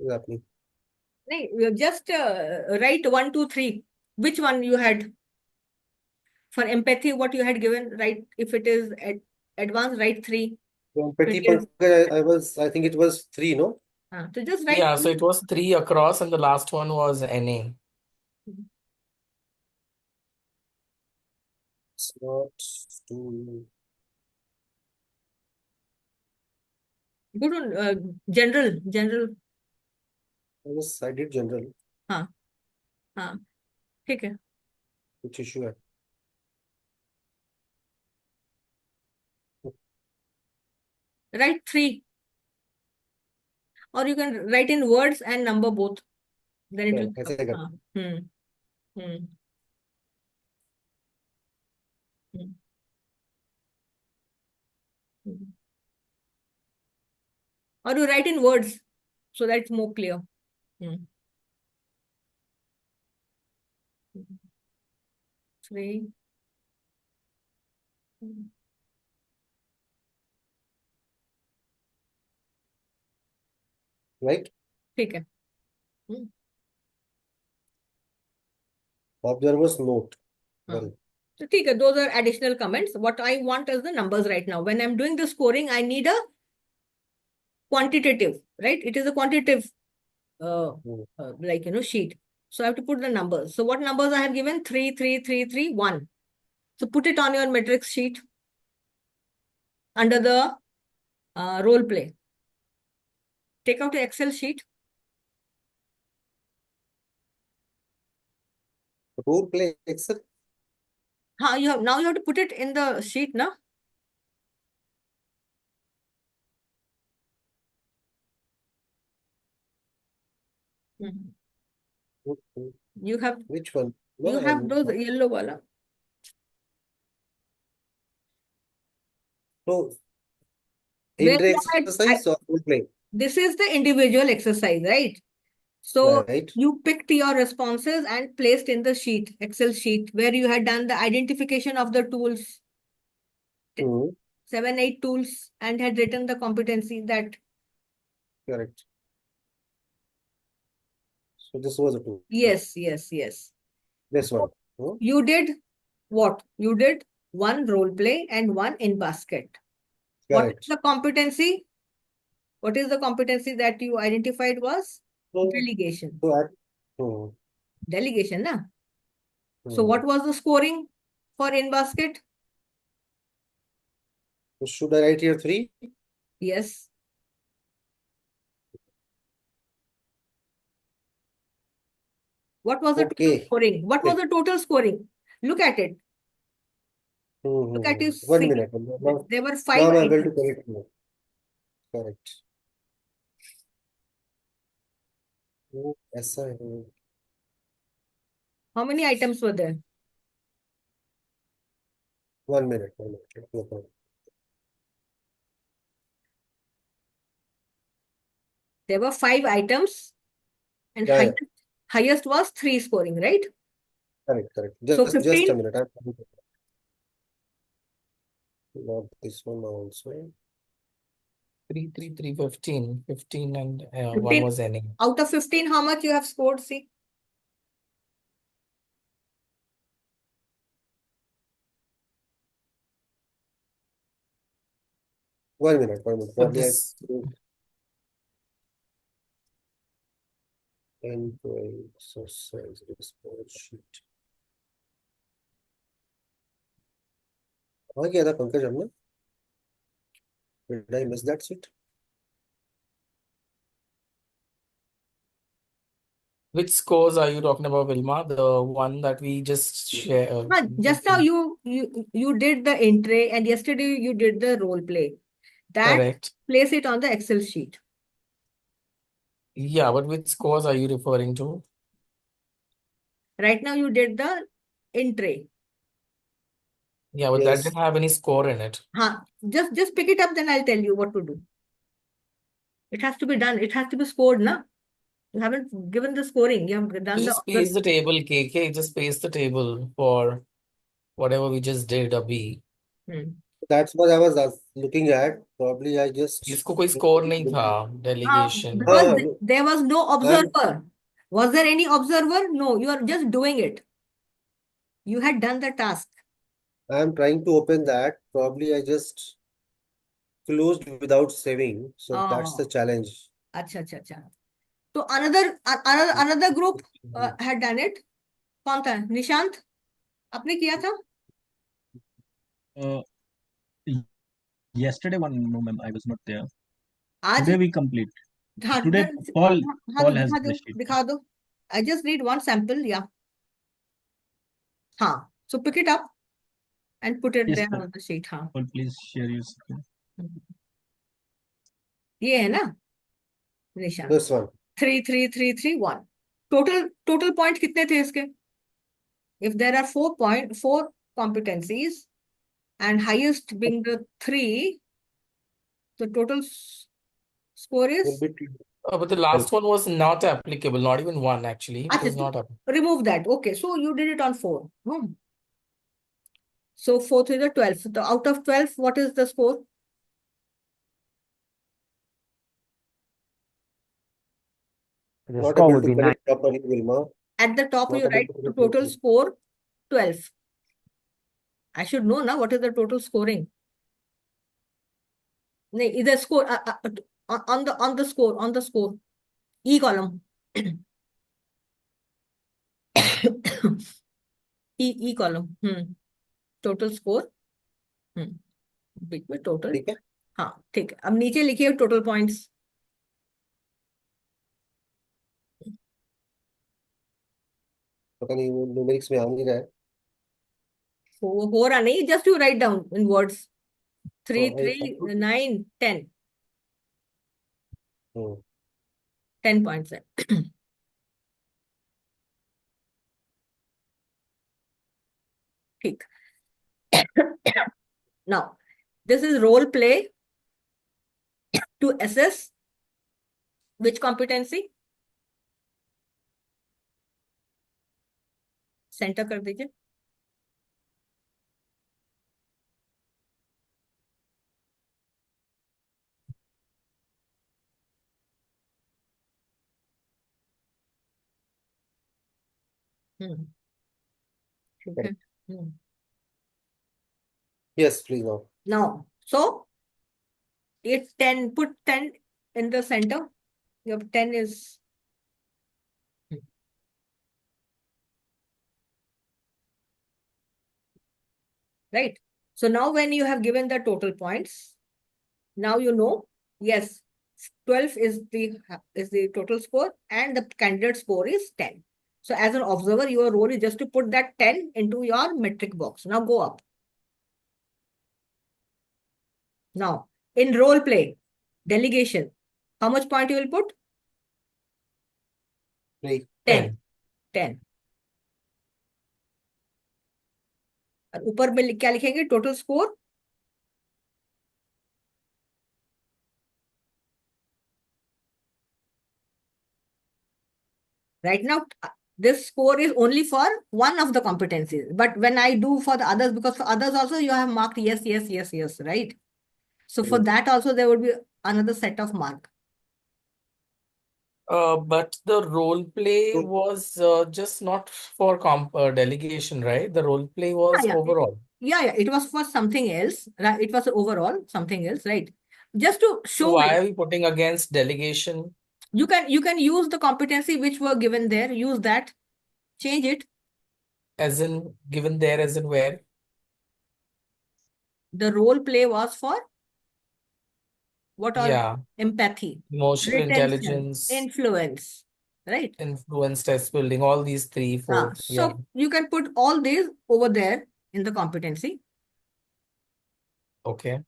exactly. You just write 1, 2, 3. Which one you had? For empathy, what you had given, right? If it is advanced, write 3. So If Petty it is, Pankaj, I think it was 3, no? so just write Yeah, so 3. it was 3 across and the last one was NA. It's not too. Good one. General. I did general, हाँ हाँ ठीक है. which issue है. Write 3, or you can write in words and number both. Then it Yeah, will ऐसे कर. हाँ. Hmm. Hmm. Hmm. Hmm. Or you write in words so that it's more clear. Hmm. 3. Hmm. Right? ठीक है. Hmm. Observer's note. हाँ. Well, So ठीक है. Those are additional comments. What I want is the numbers right now. When I'm doing the scoring, I need a quantitative, right? It is a quantitative, sheet. So I have to put the numbers. So what numbers I have given? 3, 3, 3, 3, 1. So put it on your matrix sheet under the role play. Take out the Excel sheet. role play Excel. Now you have to put it in the sheet, na? Mhm. Okay. You have Which one? No, those yellow wala. so Where in-tray you exercise or role play? this is the individual exercise, right? So Right. you picked your responses and placed in the sheet, Excel sheet, where you had done the identification of the tools, Hmm. 7, 8 tools, and had written the competency that. Correct. So this was a tool. Yes. This one. So you did what? You did one role play and one in basket. What is Correct. the competency? What is the competency that you identified was? So, Delegation. so at, hmm. Delegation, na? So Hmm. what was the scoring for in basket? So should I write here 3? Yes. What was the total Okay. scoring? What was the total scoring? Look at it. Look at you. 1 See, minute. Now, there were now 5 I'm able to items. correct you. Correct. Oh, ऐसा है. How many items were there? 1 minute. 1 minute. Let me open. There were 5 items, and Yeah. highest was 3 scoring, right? Correct. So Just a 15, minute. Not this one also. 3, 3, 3, 15. 15 and 1 15 was any. out of 15, how much you have scored? See, 1 minute. 1 minute. So Probably I this, employee exercise report sheet. कहाँ गया था पंकज हमने? Did I miss that sheet? which scores are you talking about, Vilma? The one that we just share. just now you did the entry, and yesterday you did the role play. That Correct. place it on the Excel sheet. Yeah, but which scores are you referring to? Right now you did the entry. Yeah, but that Yes. didn't have any score in it. Just pick it up, then I'll tell you what to do. It has to be done. It has to be scored, na? You haven't given the scoring. You have done Just paste the table, KK. Just paste the table for whatever we just did, a B. That's what I was looking at. Probably I just. इसको कोई score नहीं था, delegation. Because हाँ, there was no observer. Was there any observer? No, you are just doing it. You had done the task. I'm trying to open that. Probably I just closed without saving. So that's the Oh, challenge. अच्छा अच्छा अच्छा. So another group had done it. कौन था? निशांत? आपने किया था? Yesterday one, no ma'am, I was not there. आज Today we complete. हाँ, Today Paul हाँ, has दिखा दो, the sheet. दिखा दो. I just need one sample, yeah. हाँ, so pick it up and put it Yes, there sir. on the sheet. हाँ, Paul, please share your screen. ये है ना निशान? This one. 3 3 3 3 1. Total point कितने थे इसके? If there are 4 competencies and highest being the 3, the total score Will is. be But the last one was not applicable, not even 1 actually. It was not applicable. Remove that. Okay, so you did it on 4. So 4 is the 12. So out of 12, what is the score? The not score able would to be 9. correct properly, Vilma. At the top, Not you able write to the correct total properly. score 12. I should know now what is the total scoring. No, either score on the score E column. E column. Total score. Big में total. ठीक है? हाँ, ठीक है. अब नीचे लिखिए total points. पता नहीं वो न्यूमेरिक्स में आ नहीं रहा है. हो रहा नहीं, just you write down in words. 3 हाँ, 3 9 10. 10 पॉइंट्स है. ठीक. Now, this is role play to assess which competency. Centre कर दीजिए. ठीक है. Yes, please now. Now, so it's 10. Put 10 in the center. Your 10 is. Right. So now when you have given the total points, now you know, yes, 12 is the total score and the candidate score is 10. So as an observer, your role is just to put that 10 into your metric box. Now go up. Now, in role play, delegation, how much point you will put? 3. 10. 10. और ऊपर में क्या लिखेंगे? Total score. Right now, this score is only for one of the competencies. But when I do for the others, because for others also you have marked yes, yes, yes, yes, right? So for that also there would be another set of mark. But the role play So- was just not for delegation, right? The role play was Yeah, overall. yeah, it was for something else, right? It was overall something else, right? Just to So show why it, are we putting against delegation? you can use the competency which were given there, use that, change it. As in given there, as in where? The role play was for what all? Yeah, Empathy, emotional retention, intelligence, influence, right? influence test building, all these three, four. Yeah. So you can put all these over there in the competency. Okay.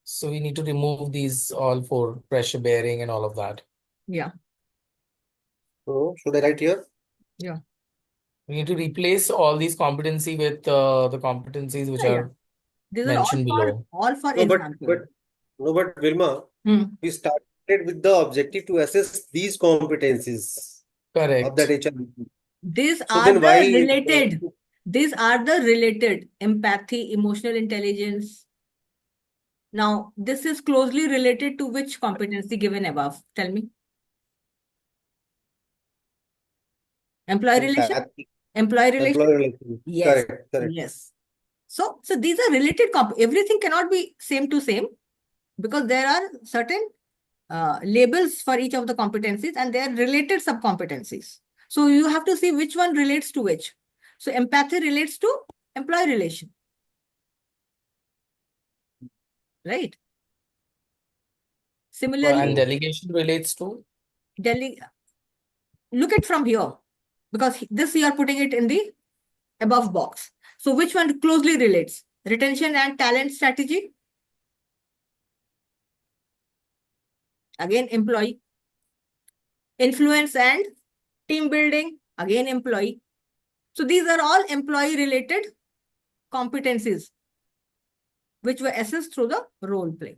So we need to remove these all for pressure bearing and all of that. Yeah, So should I write here? yeah. We need to replace all these competency with the competencies which Yeah, yeah. are These are mentioned below. all for No, but example. Vilma, Hmm. we started with the objective to assess these competencies of that Correct. HR. These So are then why the related. These are the related empathy, emotional intelligence. Now, this is closely related to which competency given above? Tell me. Employee relation? empathy, Employee relation? employee relations? Yes. Correct. Yes. So these are related everything cannot be same to same because there are certain labels for each of the competencies and they are related sub-competencies. So you have to see which one relates to which. So empathy relates to employee relation. Right? Similarly, And delegation relates to? look at from here because this you are putting it in the above box. So which one closely relates? Retention and talent strategy. Again, employee. Influence and team building. Again, employee. So these are all employee related competencies which were assessed through the role play.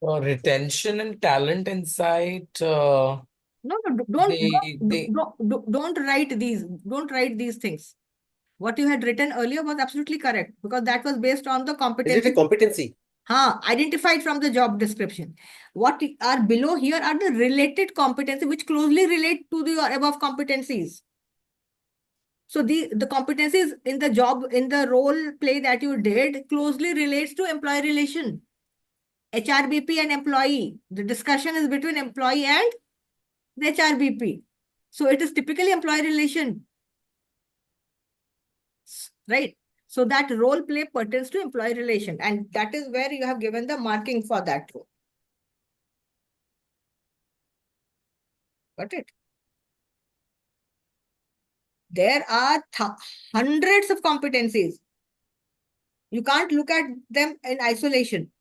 Retention and talent insight. No, They don't write these. Don't write these things. What you had written earlier was absolutely correct because that was based on the Is it a competency. competency? Identified from the job description. What are below here are the related competency which closely relate to the above competencies. So the competencies in the job, in the role play that you did closely relates to employee relation. HRBP and employee. The discussion is between employee and the HRBP. So it is typically employee relation. Right? So that role play pertains to employee relation. And that is where you have given the marking for that role. Got it? There are hundreds of competencies. You can't look at them in isolation.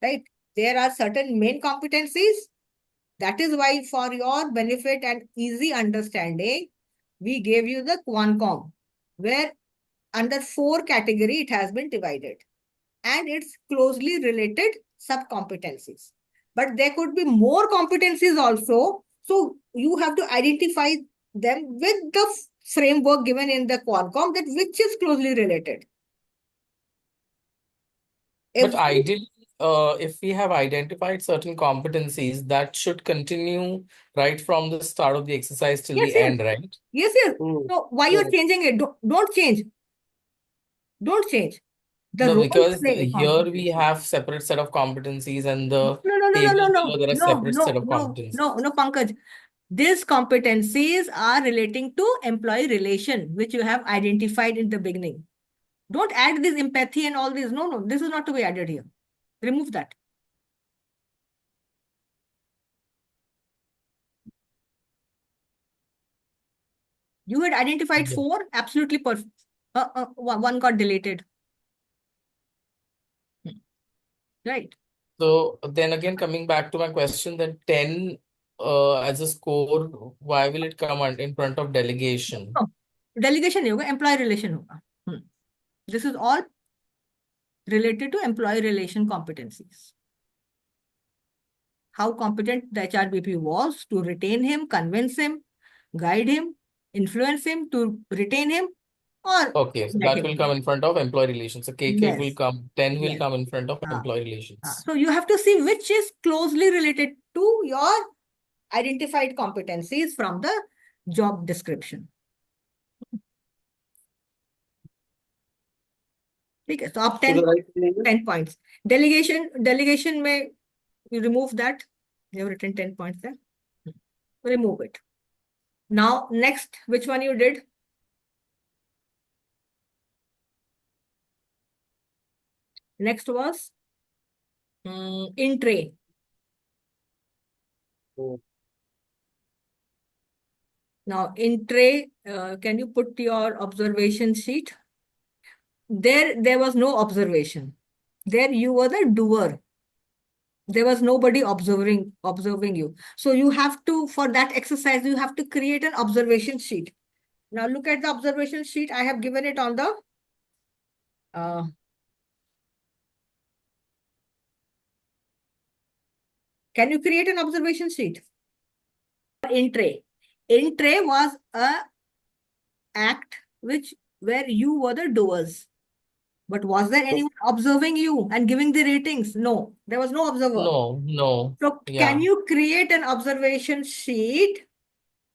Right? There are certain main competencies. That is why for your benefit and easy understanding, we gave you the Quancom, where under 4 category it has been divided. And it's closely related sub-competencies. But there could be more competencies also. So you have to identify them with the framework given in the Qualcomm that which is closely related. But ideally, if we have identified certain competencies, that should continue right from the start of the exercise till Yes, the yes. end, right? Yes. So why you're changing it? Don't change. Don't change. The No, role because play here we competency. have separate set of competencies and the No, table below there are separate set of competencies. no, Pankaj. These competencies are relating to employee relation, which you have identified in the beginning. Don't add this empathy and all this. No, this is not to be added here. Remove that. You had identified Yeah. 4, absolutely perfect. One got deleted. Right. So then again, coming back to my question, then 10 as a score, why will it come in front of delegation? No, delegation नहीं होगा, employee relation होगा. This is all related to employee relation competencies. How competent the HRBP was to retain him, convince him, guide him, influence him to retain him, or Okay, so let that him will go. come in front of employee relations. So KK will Yes. come, 10 will Yes. come in front of Ah. employee relations. So you have to see which is closely related to your identified competencies from the job description. Okay, so up So 10, the right thing is 10 points. Delegation may you remove that. You have written 10 points there. Remove it. Now, next, which one you did? Next was in tray. oh, Now, in tray, can you put your observation sheet? There was no observation. There you were the doer. There was nobody observing you. So you have to, for that exercise, you have to create an observation sheet. Now look at the observation sheet. I have given it on the can you create an observation sheet? In tray. In tray was a act where you were the doers. But was there anyone observing you and giving the ratings? No, there was no observer. No. So Yeah. can you create an observation sheet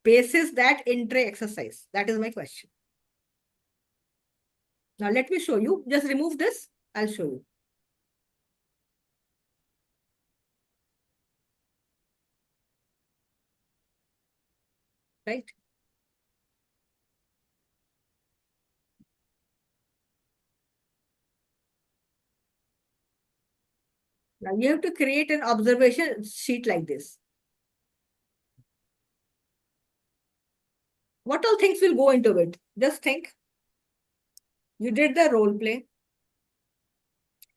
basis that in tray exercise? That is my question. Now let me show you. Just remove this. I'll show you. Right? Now you have to create an observation sheet like this. What all things will go into it? Just think. You did the role play.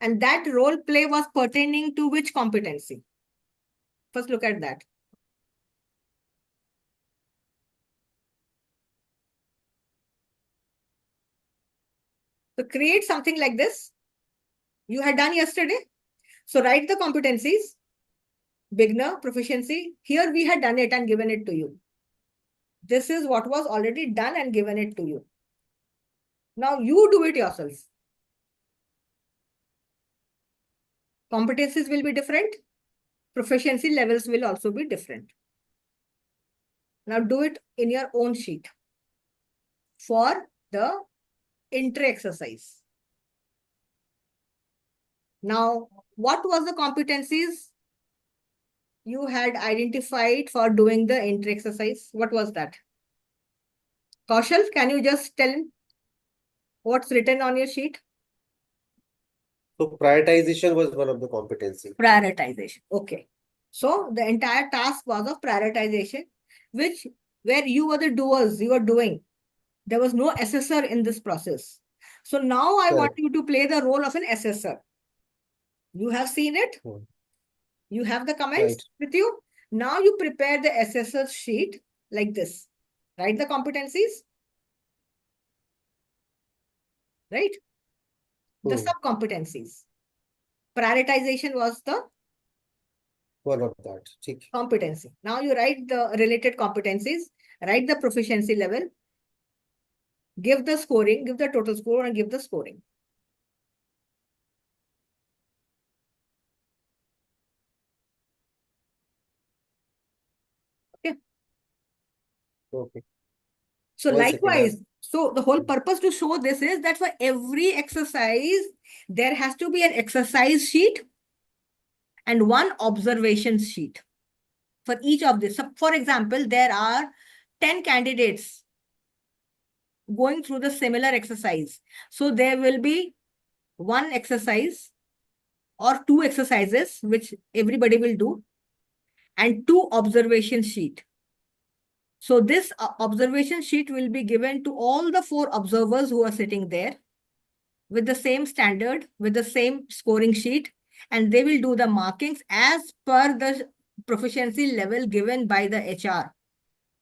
And that role play was pertaining to which competency? First look at that. So create something like this. You had done yesterday. So write the competencies, beginner, proficiency. Here we had done it and given it to you. This is what was already done and given it to you. Now you do it yourself. Competencies will be different. Proficiency levels will also be different. Now do it in your own sheet for the intra exercise. Now, what was the competencies you had identified for doing the intra exercise? What was that? Kaushal, can you just tell what's written on your sheet? so prioritization was one of the competency. Prioritization. Okay. So the entire task was of prioritization, where you were the doers, you were doing. There was no assessor in this process. So now I want Correct. you to play the role of an assessor. You have seen it. You have the comments Right. with you. Now you prepare the assessor sheet like this. Write the competencies. Right? The sub-competencies. Prioritization was the One of that. ठीक. competency. Now you write the related competencies, write the proficiency level, give the scoring, give the total score and give the scoring. Okay. Okay. So 1 second. likewise, so the whole purpose to show this is that for every exercise, there has to be an exercise sheet and one observation sheet for each of this. So for example, there are 10 candidates going through the similar exercise. So there will be one exercise or two exercises, which everybody will do, and two observation sheet. So this observation sheet will be given to all the 4 observers who are sitting there with the same standard, with the same scoring sheet, and they will do the markings as per the proficiency level given by the HR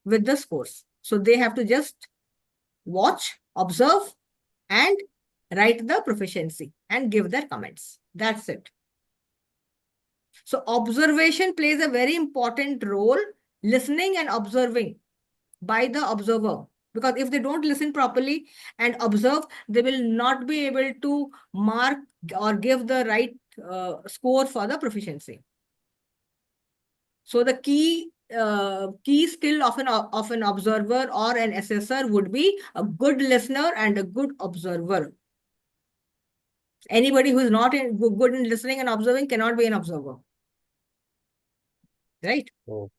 with the scores. So they have to just watch, observe, and write the proficiency and give their comments. That's it. So observation plays a very important role, listening and observing by the observer. Because if they don't listen properly and observe, they will not be able to mark or give the right score for the proficiency. So the key skill of an observer or an assessor would be a good listener and a good observer. Anybody who is not good in listening and observing cannot be an observer. Right? Oh.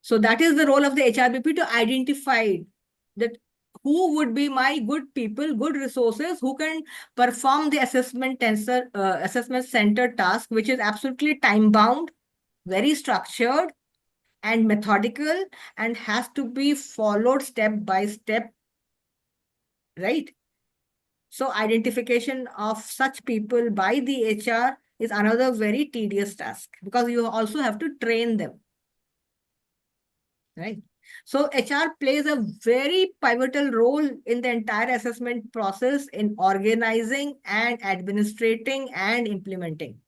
So that is the role of the HRBP, to identify that who would be my good people, good resources, who can perform the assessment center task, which is absolutely time bound, very structured and methodical, and has to be followed step by step. Right? So identification of such people by the HR is another very tedious task, because you also have to train them. Right? So HR plays a very pivotal role in the entire assessment process in organizing and administrating and implementing.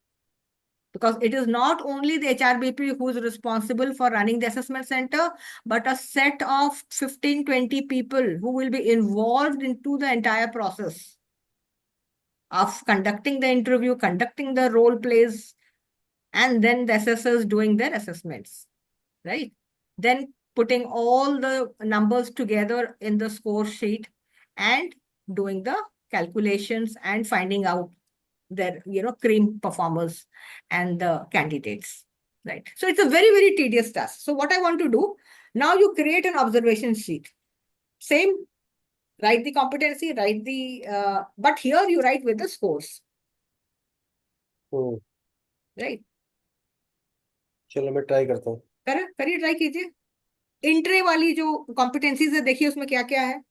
Because it is not only the HRBP who is responsible for running the assessment center, but a set of 15, 20 people who will be involved into the entire process of conducting the interview, conducting the role plays, and then the assessors doing their assessments, right? Then putting all the numbers together in the score sheet and doing the calculations and finding out their, cream performers and the candidates, right? So it's a very, very tedious task. So what I want to do, now you create an observation sheet. Same, write the competency, write the, but here you write with the scores, hmm, right? चलो मैं try करता हूँ. करिए, try कीजिए. इंट्रे वाली जो competencies है, देखिए उसमें क्या क्या है.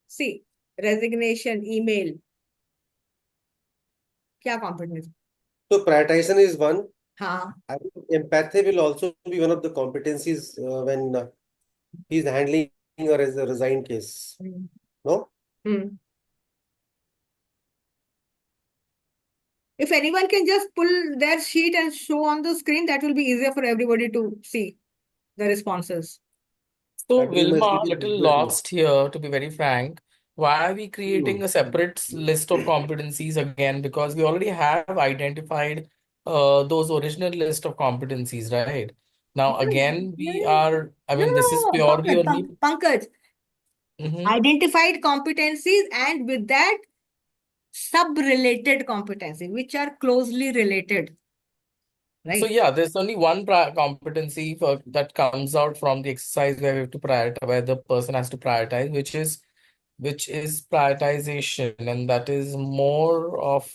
सी रेजिग्नेशन, ईमेल, क्या competency. So prioritization is one. हाँ. I think empathy will also be one of the competencies when he's handling a resigned case. No? If anyone can just pull their sheet and show on the screen, that will be easier for everybody to see the responses. So, I believe my Wilma, screen a is little visible to you. lost here, to be very frank. Why are we creating a separate list of competencies again? Because we already have identified those original list of competencies, right? Now, again, we are, I mean, this is purely only. Pankaj, Mhm. identified competencies, and with that, sub-related competencies, which are closely related. So Right? yeah, there's only one competency that comes out from the exercise where we have to prioritize, where the person has to prioritize, which is prioritization, and that is more of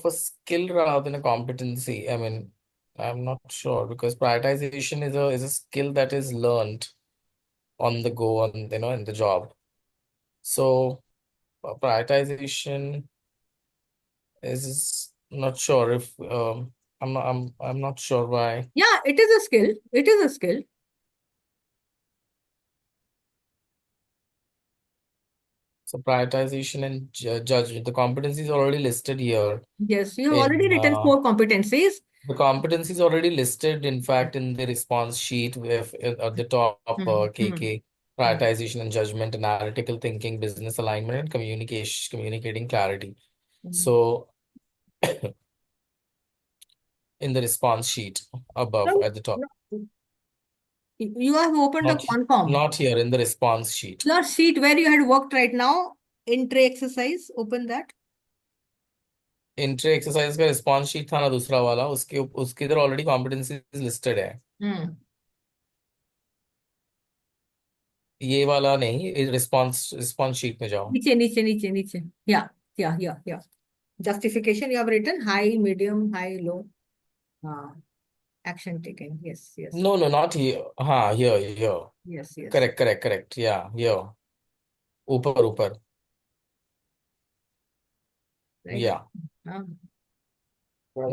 a skill rather than a competency. I mean, I'm not sure, because prioritization is a skill that is learned on the go, in the job. So prioritization is not sure if I'm not sure why. Yeah, it is a skill. It is a skill. So prioritization and judgment. The competencies are already listed here. Yes, you have already In written 4 competencies. the competencies already listed, in fact, in the response sheet with at the top, KK, prioritization and judgment, analytical thinking, business alignment, and communicating clarity. So in the response sheet above No, at the top, no. You have opened a not Concom. not here in the response sheet. Your sheet where you had worked right now, in-tray exercise, open that. Entry exercise का response sheet था ना, दूसरा वाला, उसके इधर already competencies listed है. ये वाला नहीं, रिस्पॉन्स शीट में जाओ. नीचे नीचे नीचे नीचे. Yeah, Yeah. Justification you have written high, medium, high, low. Action taken. Yes. No, not here. Here. Yes. Correct. Yeah, here. Upar. Right. Yeah. Ah,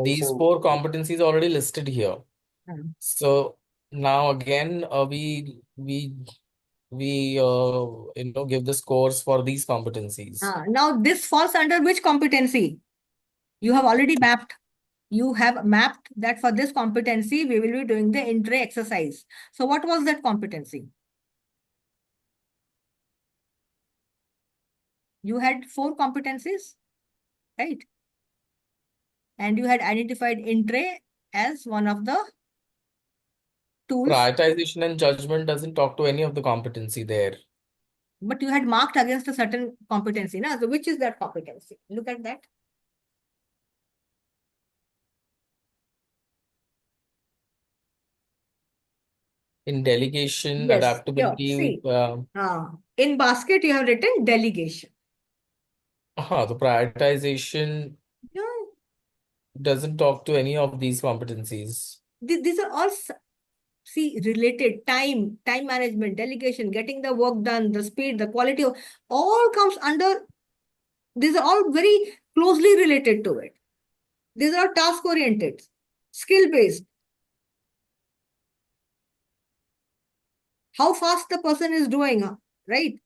These four competencies already listed here. ah. So now again, we give the scores for these competencies. Now this falls under which competency? You have already mapped. You have mapped that for this competency, we will be doing the in-tray exercise. So what was that competency? You had 4 competencies, right? And you had identified in-tray as one of the tools, Prioritization and judgment doesn't talk to any of the competency there. but you had marked against a certain competency. Now, so which is that competency? Look at that. In delegation, Yes, here, adaptability, see. In basket, you have written delegation. the prioritization Yeah, doesn't talk to any of these competencies. these are all related. Time management, delegation, getting the work done, the speed, the quality of all comes under. These are all very closely related to it. These are task oriented, skill based. How fast the person is doing, right?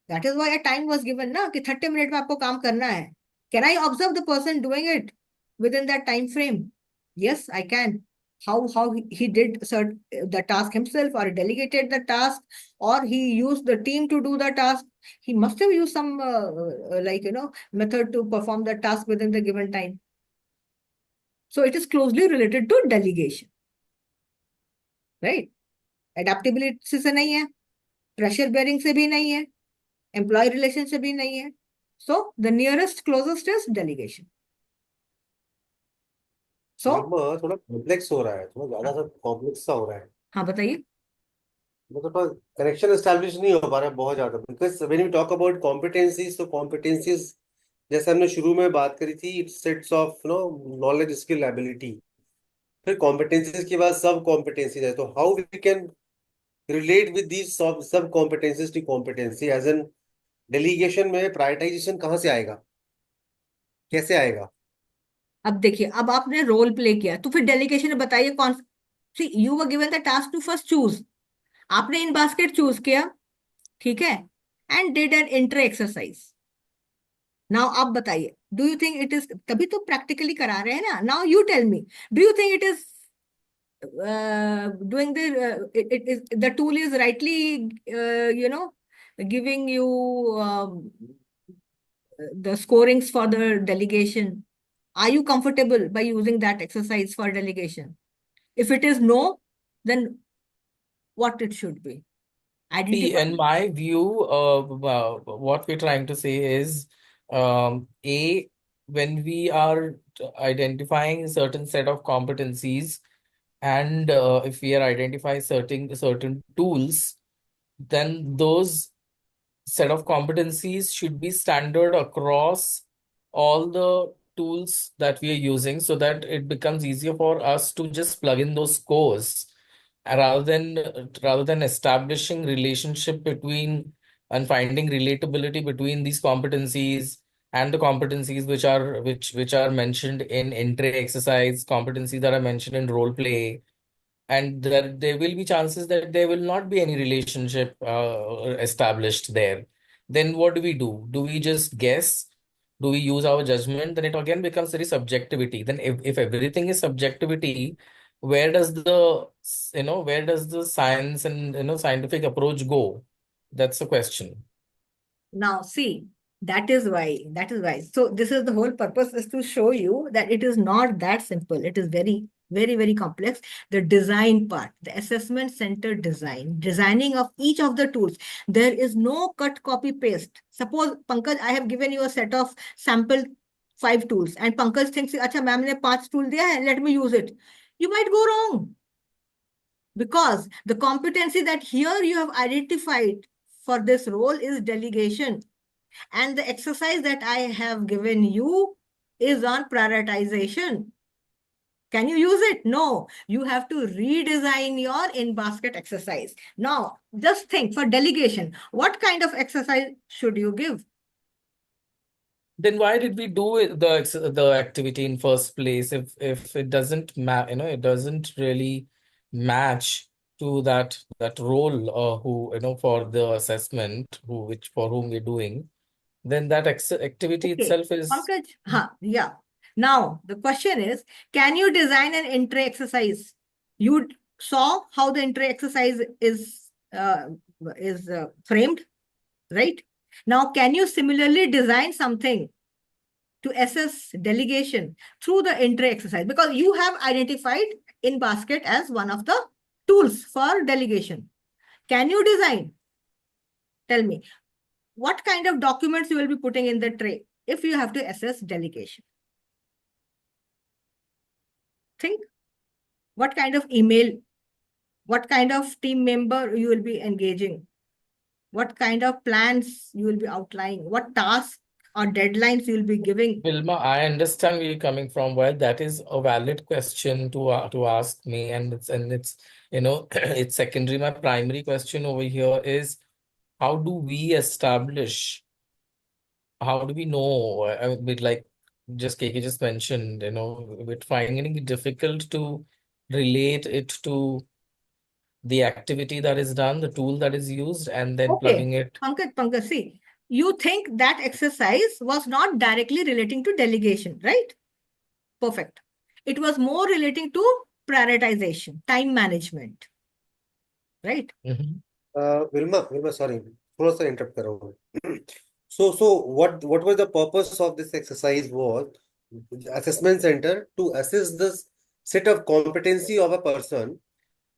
That is why a time was given ना कि 30 minutes में आपको काम करना है. Can I observe the person doing it within that time frame? Yes, I can. How he did the task himself, or delegated the task, or he used the team to do the task. He must have used some method to perform the task within the given time. So it is closely related to delegation, right? Adaptability से नहीं है, pressure bearing से भी नहीं है, employee relation से भी नहीं है. So the nearest closest is delegation. So थोड़ा कॉम्प्लेक्स हो रहा है, थोड़ा ज्यादा सा कॉम्प्लेक्स सा हो रहा है. हाँ बताइए. मतलब कनेक्शन एस्टैब्लिश नहीं हो पा रहा है बहुत ज्यादा, because when we talk about competencies, तो कॉम्पिटेंसीज जैसे हमने शुरू में बात करी थी, it's sets of knowledge, skill, ability. फिर कॉम्पिटेंसीज के बाद सब कॉम्पिटेंसीज है. तो how we can relate with these sub competencies to competency, as an delegation में प्रायोरिटाइजेशन कहाँ से आएगा, कैसे आएगा? अब देखिए, अब आपने रोल प्ले किया, तो फिर डेलीगेशन में बताइए कौन. See you were given the task to first choose. आपने इन बास्केट चूज किया, ठीक है, and did an inter exercise. Now आप बताइए, do you think it is, तभी तो प्रैक्टिकली करा रहे हैं ना. Now you tell me, do you think it is doing it is the tool is rightly giving you the scorings for the delegation? Are you comfortable by using that exercise for delegation? If it is no, then what it should be? See, in my view, what we're trying to say is, when we are identifying certain set of competencies, and if we are identifying certain tools, then those set of competencies should be standard across all the tools that we are using, so that it becomes easier for us to just plug in those scores, rather than establishing relationship between and finding relatability between these competencies and the competencies which are mentioned in entry exercise, competencies that are mentioned in role play. And there will be chances that there will not be any relationship established there. Then what do we do? Do we just guess? Do we use our judgment? Then it again becomes very subjectivity. Then if everything is subjectivity, where does the science and scientific approach go? That's the question. Now, see, that is why. So this is the whole purpose, is to show you that it is not that simple. It is very, very, very complex. The design part, the assessment center designing of each of the tools. There is no cut, copy, paste. Suppose, Pankaj, I have given you a set of sample 5 tools, and Pankaj thinks, अच्छा ma'am ने 5 tool दिया है, let me use it. You might go wrong, because the competency that here you have identified for this role is delegation. And the exercise that I have given you is on prioritization. Can you use it? No. You have to redesign your in-basket exercise. Now, just think for delegation, what kind of exercise should you give? Then why did we do it, the activity in first place if it doesn't it doesn't really match to that role who for the assessment for whom we're doing, then that activity Okay, itself is Pankaj, yeah. Now, the question is, can you design an entry exercise? You saw how the entry exercise is framed, right? Now, can you similarly design something to assess delegation through the entry exercise? Because you have identified in basket as one of the tools for delegation. Can you design? Tell me, what kind of documents you will be putting in the tray if you have to assess delegation? Think what kind of email, what kind of team member you will be engaging, what kind of plans you will be outlining, what tasks or deadlines you will be giving. Vilma, I understand where you're coming from. Well, that is a valid question to ask me, and it's it's secondary. My primary question over here is, how do we establish? How do we know? With like just KK just mentioned, we're finding it difficult to relate it to the activity that is done, the tool that is used, and then plugging Okay, it. Pankaj, see, you think that exercise was not directly relating to delegation, right? Perfect. It was more relating to prioritization, time management, right? Mhm. Vilma, sorry, थोड़ा सा interrupt कर रहा हूँ मैं. So what was the purpose of this exercise was assessment center to assess the set of competency of a person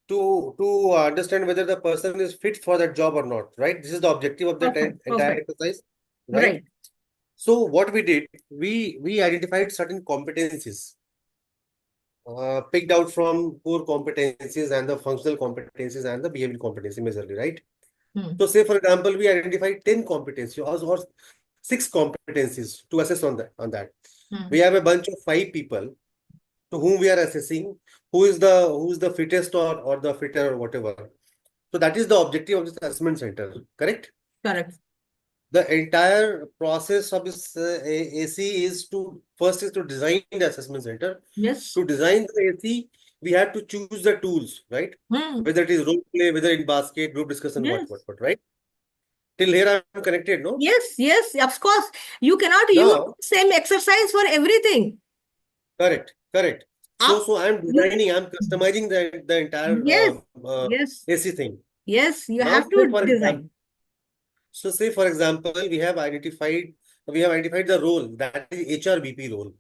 to understand whether the person is fit for that job or not, right? This is the objective of the entire Perfect. exercise, right? Right. So what we did, we identified certain competencies picked out from core competencies and the functional competencies and the behavioral competency majorly, right? So say for example, we identified 10 competencies or 6 competencies to assess on that. We have a bunch of 5 people to whom we are assessing who is the fittest or the fitter or whatever. So that is the objective of this assessment center, correct? Correct. The entire process of this AC is to design the assessment center. Yes. To design the AC, we have to choose the tools, right? Whether it is role play, whether in basket, group discussion, Yes. what, right? Till here I'm connected, no? Yes, of course. You cannot use Now, same exercise for everything. correct. Up, So I'm designing, I'm customizing the entire yes, AC thing. yes, you Now, have to design. say for example, we have identified the role, that is HRBP role.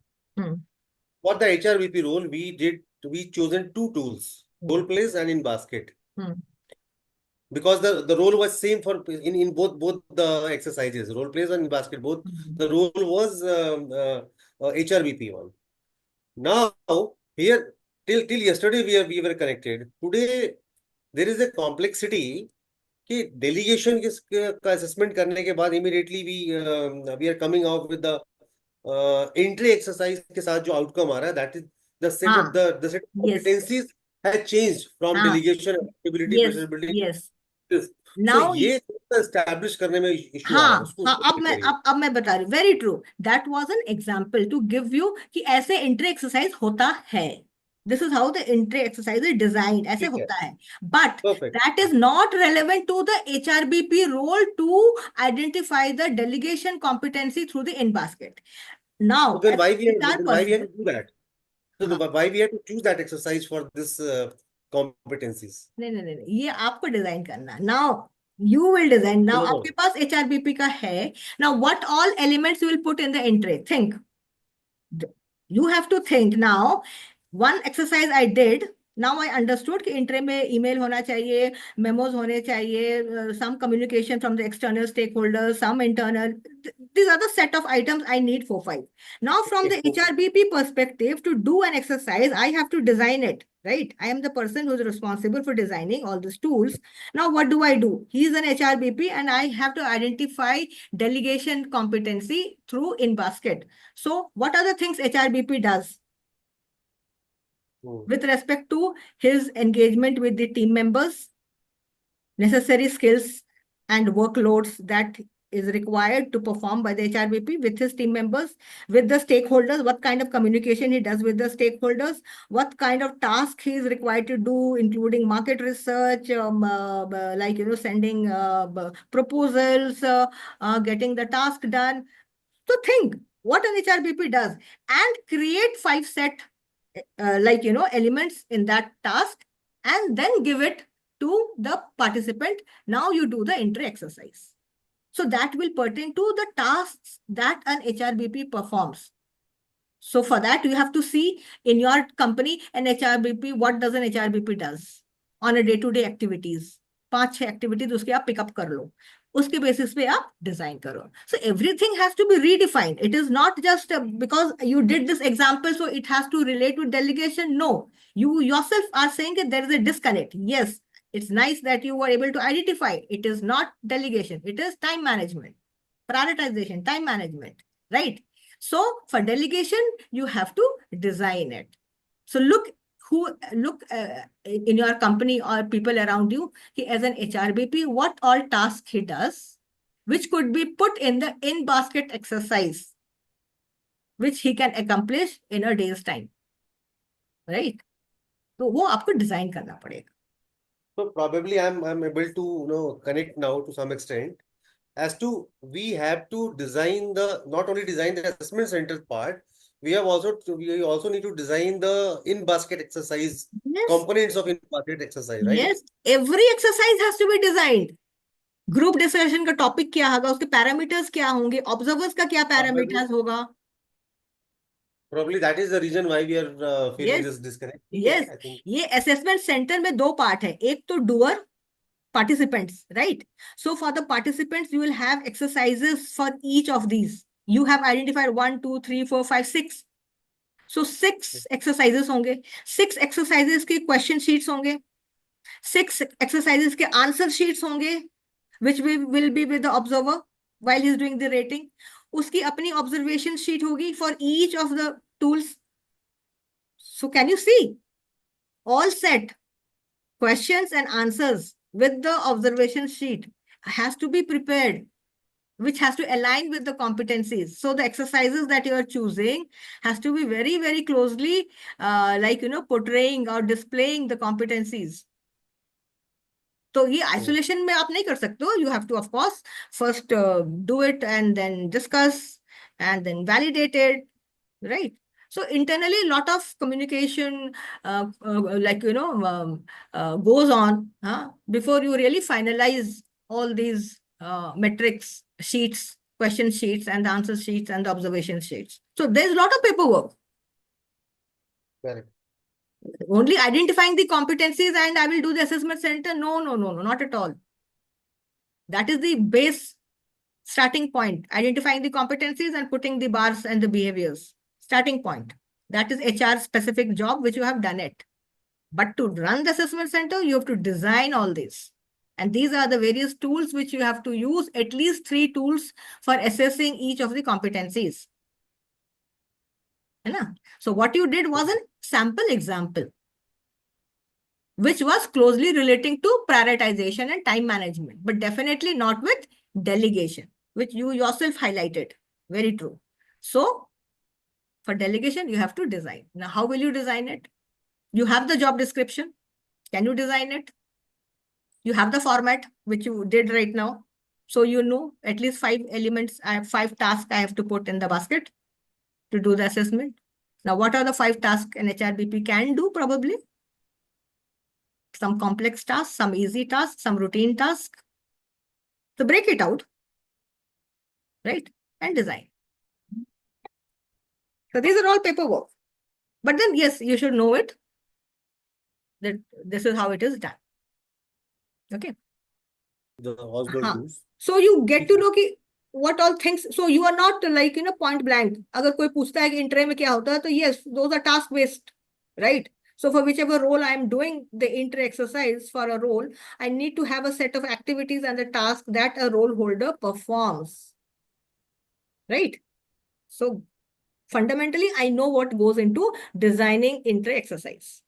For the HRBP role, we chosen 2 tools, role plays and in basket. Because the role was same for in both the exercises, role plays and in basket both. The role was HRBP one. Now here till yesterday we were connected. Today there is a complexity कि delegation का assessment करने के बाद immediately we are coming out with the entry exercise के साथ जो outcome आ रहा है, that is the set of the set of competencies has changed from delegation, ability, pressure building. Yes. So Now ये establish करने में issue आ रहा है, उसको अब मैं बता रही हूँ. Very true. That was an example to give you कि ऐसे entry exercise होता है. This is how the entry exercise is designed. ऐसे होता है. But that is not relevant to the HRBP role to identify the delegation competency through the in-basket. Now, then why we have to do that? So why we have to choose that exercise for this competencies? नहीं, ये आपको design करना. Now you will design. Now आपके पास HRBP का है. Now what all elements you will put in the entry? Think. You have to think now. One exercise I did Now I understood कि इंट्रे में email होना चाहिए, memos होने चाहिए, some communication from the external stakeholders, some internal. These are the set of items I need 4-5. Now from the HRBP perspective, to do an exercise, I have to design it, right? I am the person who is responsible for designing all these tools. Now what do? He is an HRBP and I have to identify delegation competency through in basket. So what are the things HRBP does with respect to his engagement with the team members, necessary skills and workloads that is required to perform by the HRBP with his team members, with the stakeholders, what kind of communication he does with the stakeholders, what kind of task he is required to do, including market research, like, sending proposals, getting the task done. So think what an HRBP does and create 5 set elements in that task and then give it to the participant. Now you do the entry exercise. So that will pertain to the tasks that an HRBP performs. So for that, you have to see in your company an HRBP, what does an HRBP does on a day-to-day activities. 5-6 activities उसके आप pick up कर लो. उसके basis पे आप design करो. So everything has to be redefined. It is not just because you did this example, so it has to relate with delegation. No, you yourself are saying that there is a disconnect. Yes, it's nice that you were able to identify. It is not delegation. It is time management, prioritization, time management, right? So for delegation, you have to design it. So look in your company or people around you, as an HRBP, what all tasks he does, which could be put in the in-basket exercise, which he can accomplish in a day's time, right? तो वो आपको design करना पड़ेगा. So probably I'm able to connect now to some extent as to we have to design not only design the assessment center part, we also need to design the in-basket exercise, Yes. components of in-basket exercise, right? Yes, every exercise has to be designed. Group discussion का topic क्या होगा, उसके parameters क्या होंगे, observers का क्या parameters होगा. Probably that is the reason why we are feeling Yes. this disconnect. Yes. I think. ये असेसमेंट सेंटर में 2 पार्ट है. एक तो doer, participants, right? So for the participants, you will have exercises for each of these. You have identified 1, 2, 3, 4, 5, 6. So 6 exercises होंगे. 6 exercises के question sheets होंगे. 6 exercises के answer sheets होंगे, which will be with the observer while he's doing the rating. उसकी अपनी observation sheet होगी for each of the tools. So can you see? All set questions and answers with the observation sheet has to be prepared, which has to align with the competencies. So the exercises that you are choosing has to be very, very closely portraying or displaying the competencies. तो ये isolation में आप नहीं कर सकते हो. You have to, of course, first do it and then discuss and then validate it, right? So internally, a lot of communication, goes on before you really finalize all these metrics sheets, question sheets, and the answer sheets and the observation sheets. So there's a lot of paperwork. Correct. Only identifying the competencies and I will do the assessment center. No, not at all. That is the base starting point. Identifying the competencies and putting the bars and the behaviors. Starting point. That is HR specific job, which you have done it. But to run the assessment center, you have to design all this. And these are the various tools which you have to use, at least 3 tools for assessing each of the competencies. So what you did was a sample example, which was closely relating to prioritization and time management, but definitely not with delegation, which you yourself highlighted. Very true. So for delegation, you have to design. Now, how will you design it? You have the job description. Can you design it? You have the format, which you did right now. So you know at least 5 elements, I have 5 tasks I have to put in the basket to do the assessment. Now, what are the 5 tasks an HRBP can do? Probably some complex tasks, some easy tasks, some routine tasks. So break it out, right? And design. So these are all paperwork. But then, yes, you should know it. that this is how it is done. Okay. The household हाँ, tools. so you get to know कि what all things. So you are not like point blank. अगर कोई पूछता है कि interview में क्या होता है, तो yes, those are task based, right? So for whichever role I am doing the inter exercise for a role, I need to have a set of activities and the task that a role holder performs, right? So fundamentally, I know what goes into designing inter exercise.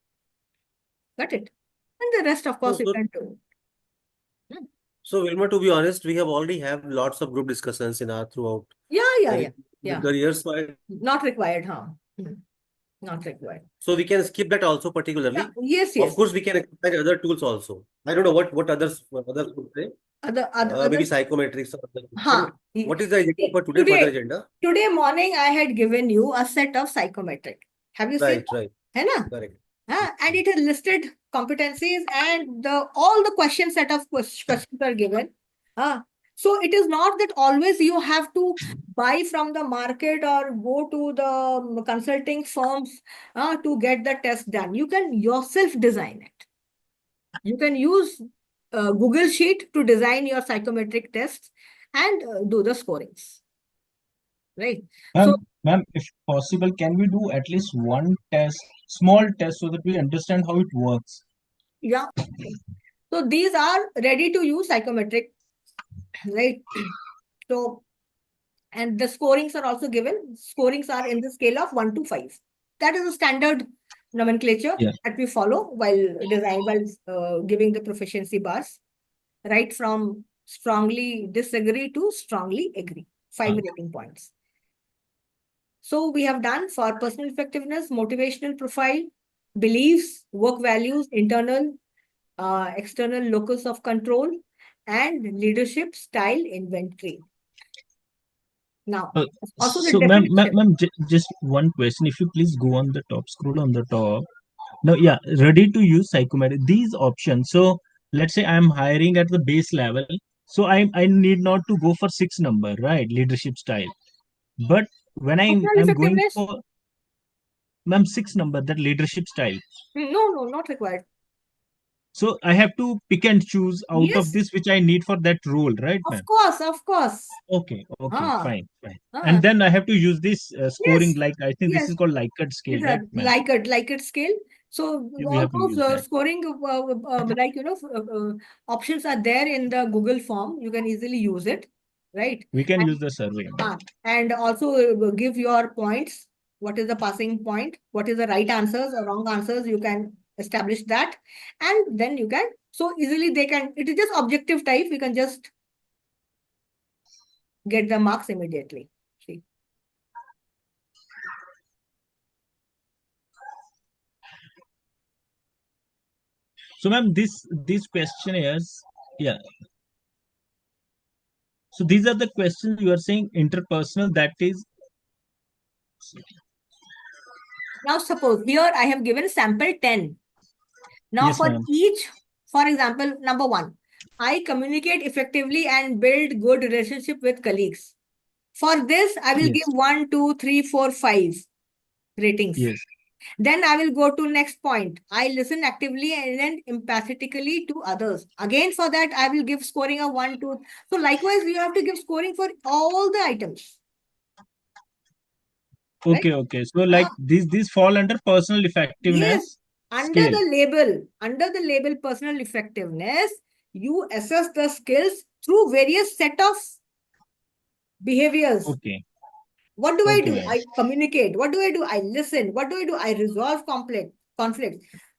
Got it? And the rest, of course, you So, can do. so Vilma, to be honest, we have already have lots of group discussions in our throughout Yeah. careers. So Not required, huh? Not required. So we can skip that also particularly. Yes. Of course, we can exercise other tools also. I don't know what others would say. Maybe psychometrics or other. What is the agenda for today? Further agenda. Today morning, I had given you a set of psychometric. Have you seen? Right. है ना? Correct. And it has listed competencies and all the question set of questions are given. So it is not that always you have to buy from the market or go to the consulting firms to get the test done. You can yourself design it. You can use Google Sheet to design your psychometric tests and do the scorings. Right. Ma'am, if possible, can we do at least one test, small test, so that we understand how it works? Yeah. So these are ready to use psychometric, right? So, and the scorings are also given. Scorings are in the scale of 1 to 5. That is a standard nomenclature that we follow while giving the proficiency bars, right from strongly disagree to strongly agree. 5 rating points. So we have done for personal effectiveness, motivational profile, beliefs, work values, internal, external locus of control, and leadership style inventory. Now, also the ma'am, just one question. If you please go on the top, scroll on the top. Now, ready to use psychometric. These options. So let's say I'm hiring at the base level. So I need not to go for 6 number, right? Leadership style. But when I'm going for, ma'am, 6 number, that leadership style. No, not required. So I have to pick and choose out of this which I need for that role, right, ma'am? Of course. Okay, fine. And then I have to use this scoring, like I think this is called Likert scale, right, ma'am? Likert scale. So all those scoring, options are there in the Google form. You can easily use it, right? We can use the survey. And also give your points. What is the passing point? What is the right answers or wrong answers? You can establish that. And then you can, so easily it is just objective type. We can just get the marks immediately. See. So, ma'am, these questionnaires, so these are the questions you are saying interpersonal, that is. Now, suppose here I have given sample 10. Now, Yes, for ma'am. each, for example, number 1, I communicate effectively and build good relationship with colleagues. For this, I will give 1, 2, 3, 4, 5 ratings. Yes. Then I will go to next point. I listen actively and then empathetically to others. Again, for that, I will give scoring of 1, 2. So likewise, you have to give scoring for all the items. Okay, right? Okay. So like these fall under personal effectiveness. Yes. Under the label personal effectiveness, you assess the skills through various set of behaviors. Okay. What do I do? I communicate. What do I do? I listen. What do I do? I resolve conflict.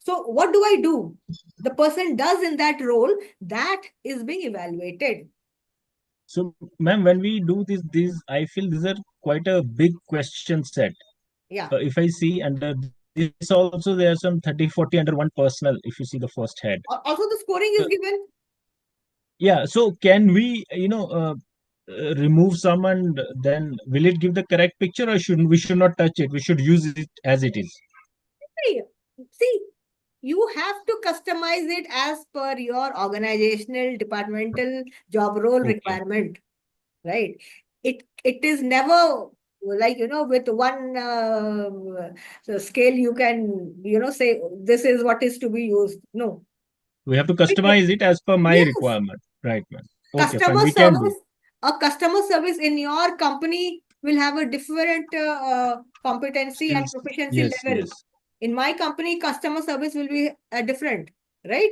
So what do I do? The person does in that role, that is being evaluated. So, ma'am, when we do these, I feel these are quite a big question set. Yeah. If I see under this also, there are some 30, 40 under one personal, if you see the first head. Also, the scoring is given. Yeah. So can we, remove some, and then will it give the correct picture, or we should not touch it? We should use it as it is. See, you have to customize it as per your organizational, departmental job role requirement, right? It is never like, with one scale, you can, say this is what is to be used. No. We have to customize it as per my Yes. requirement. Right, ma'am. Okay, fine. Customer We can do. service, a customer service in your company will have a different competency and Skills. proficiency Yes, level. yes. In my company, customer service will be different, right?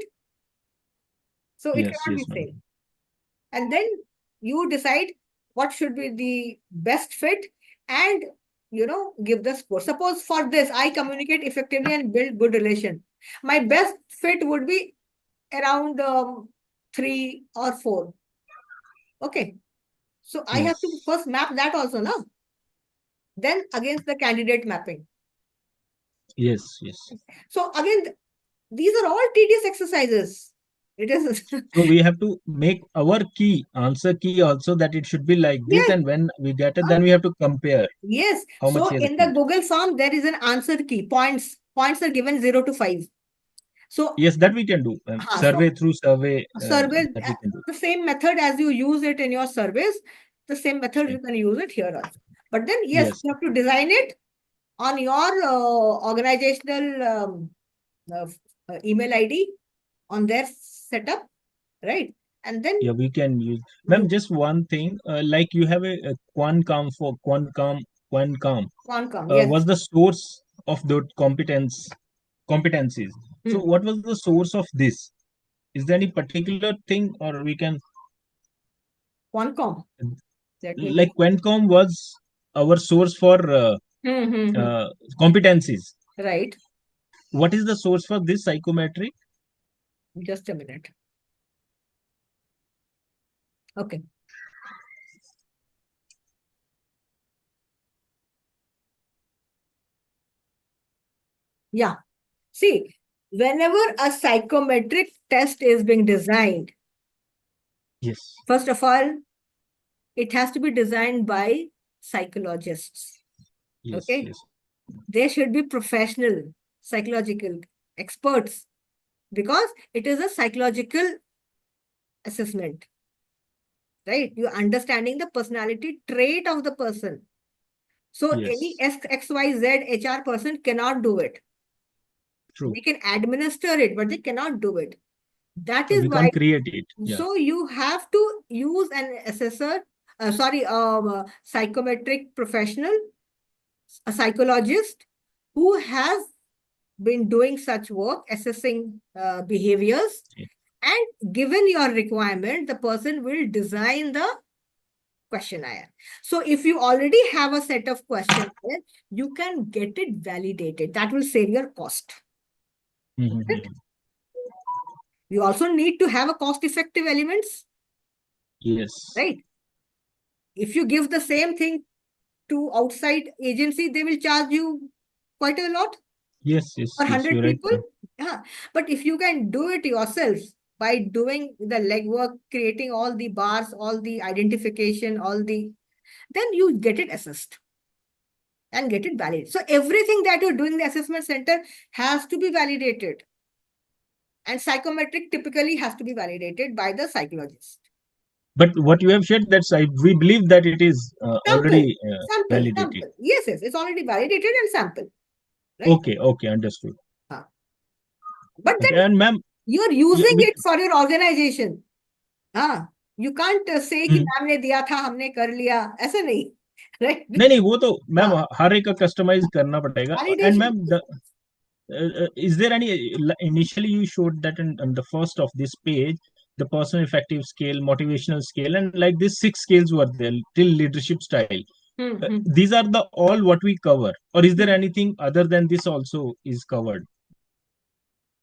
So it Yes, cannot yes, be ma'am. same. And then you decide what should be the best fit and, give the score. Suppose for this, I communicate effectively and build good relation. My best fit would be around 3 or 4. Okay. So I have to Yes. first map that also, no? Then against the candidate mapping. Yes, yes. So again, these are all tedious exercises. It is. So we have to make our key, answer key also, that it should be like this. Yes. And when we get it, then we have to compare Yes. how much So he has in the achieved. Google form, there is an answer key. Points are given 0 to 5. So, Yes, that we can do. Survey through survey, survey, that we can do. the same method as you use it in your surveys, the same method you can use it here also. But then, yes, Yes. you have to design it on your organizational email ID, on their setup, right? And then Yeah, we can use. Ma'am, just one thing, like you have a Quancom for Quancom. Qualcomm, yes. Was the source of the competencies. So what was the source of this? Is there any particular thing, or we can Qualcomm. like Quancom was our source for competencies. Right. What is the source for this psychometric? Just a minute. Okay. Yeah. See, whenever a psychometric test is being designed, Yes. first of all, it has to be designed by psychologists. Yes. Okay. Yes. They should be professional, psychological experts, because it is a psychological assessment, right? You're understanding the personality trait of the person. So Yes. any XYZ HR person cannot do it. True. They can administer it, but they cannot do it. That So is we why. can't create it. Yeah. So you have to use an assessor, psychometric professional, a psychologist who has been doing such work, assessing behaviors. Yeah. And given your requirement, the person will design the questionnaire. So if you already have a set of questionnaire, you can get it validated. That will save your cost. Right? You also need to have a cost-effective elements. Yes. Right. If you give the same thing to outside agency, they will charge you quite a lot Yes. Yes. for Yes. 100 You're right. people. Yeah. But if you can do it yourself by doing the legwork, creating all the bars, all the identification, then you get it assessed and get it validated. So everything that you're doing in the assessment center has to be validated. And psychometric typically has to be validated by the psychologist. But what you have shared, we believe that it is already validated. Sample. Yes, it's already validated and sample. Right? Okay, understood. But then And ma'am, you're using it for your organization. You can't say कि ma'am ने दिया था हमने कर लिया, ऐसा नहीं. Right? नहीं वो तो मैम हर एक का कस्टमाइज करना पड़ेगा. And ma'am, is there any, initially you showed that on the first of this page, the personal effective scale, motivational scale, and like these 6 scales were there till leadership style. These are the all what we cover, or is there anything other than this also is covered?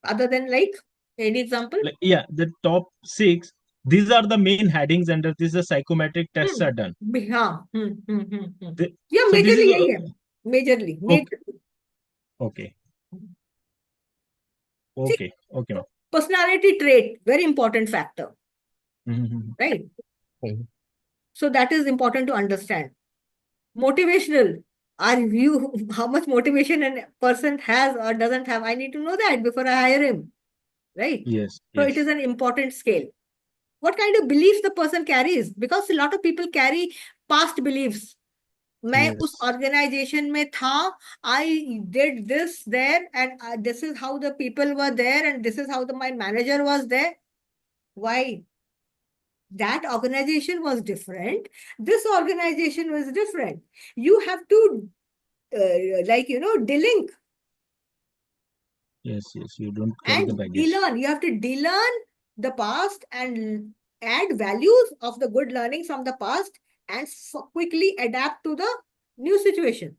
Other than like any example? Like, yeah, the top 6. These are the main headings under this. The psychometric tests are done. Yeah, So majorly this is यही है. Majorly. Okay. Okay. Ma'am. Personality trait, very important factor. Right? So that is important to understand. Motivational. How much motivation a person has or doesn't have? I need to know that before I hire him. Right? Yes. So it is an important scale. What kind of beliefs the person carries? Because a lot of people carry past beliefs. मैं Yes. उस organization में था, I did this there, and this is how the people were there, and this is how my manager was there. Why? That organization was different. This organization was different. You have to, delink Yes. Yes. You don't carry the and baggage. de-learn. You have to de-learn the past and add values of the good learning from the past and quickly adapt to the new situation.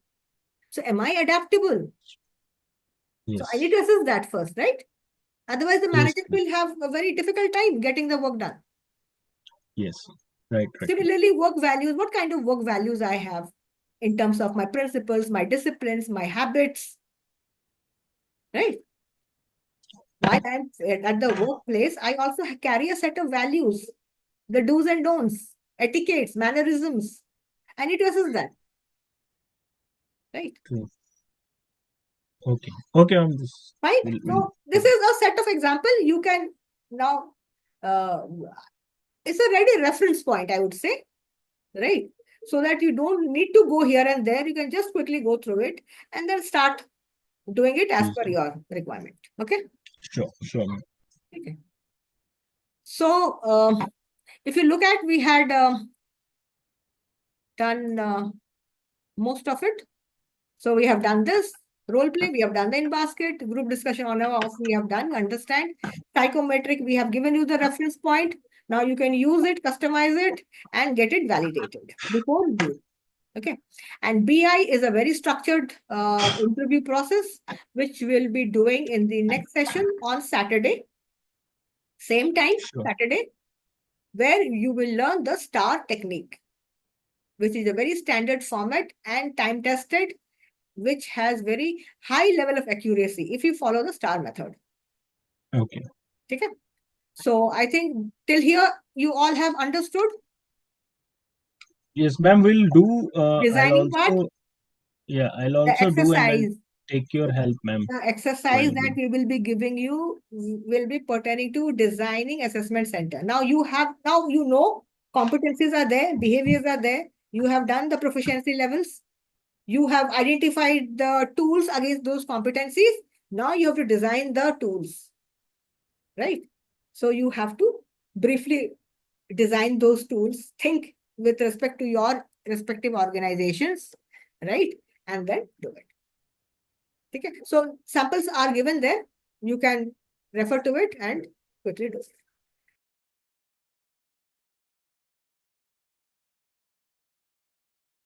So am I adaptable? So I Yes. need to assess that first, right? Otherwise, the Yes. manager will have a very difficult time getting the work done. Yes. Right. Right. Similarly, work values, what kind of work values I have in terms of my principles, my disciplines, my habits, right? While I'm at the workplace, I also carry a set of values, the do's and don'ts, etiquettes, mannerisms. I need to assess that, right? True. Okay. Okay. On this. Fine. We'll So this is a set of example. You can now, it's a ready reference point, I would say, right? So that you don't need to go here and there. You can just quickly go through it and then start doing it as per your requirement. Okay. Sure. Sure. Ma'am. Okay. So if you look at, we had done most of it. So we have done this role play, we have done the in basket, group discussion on or off, we have done, understand. Psychometric, we have given you the reference point. Now you can use it, customize it, and get it validated before you. Okay. And BI is a very structured interview process, which we'll be doing in the next session on Saturday, same time, Sure. Saturday, where you will learn the STAR technique, which is a very standard format and time tested, which has very high level of accuracy if you follow the STAR method. Okay. Okay. So I think till here you all have understood Yes, ma'am. We'll do. I'll designing part, also. Yeah. I'll the also do, and I'll exercise. take your help, ma'am. The exercise While that we will be giving you will be pertaining to designing assessment center. Now you know competencies are there, behaviors are there. You have done the proficiency levels. You have identified the tools against those competencies. Now you have to design the tools, right? So you have to briefly design those tools, think with respect to your respective organizations, right? And then do it. Okay. So samples are given there. You can refer to it and quickly do it.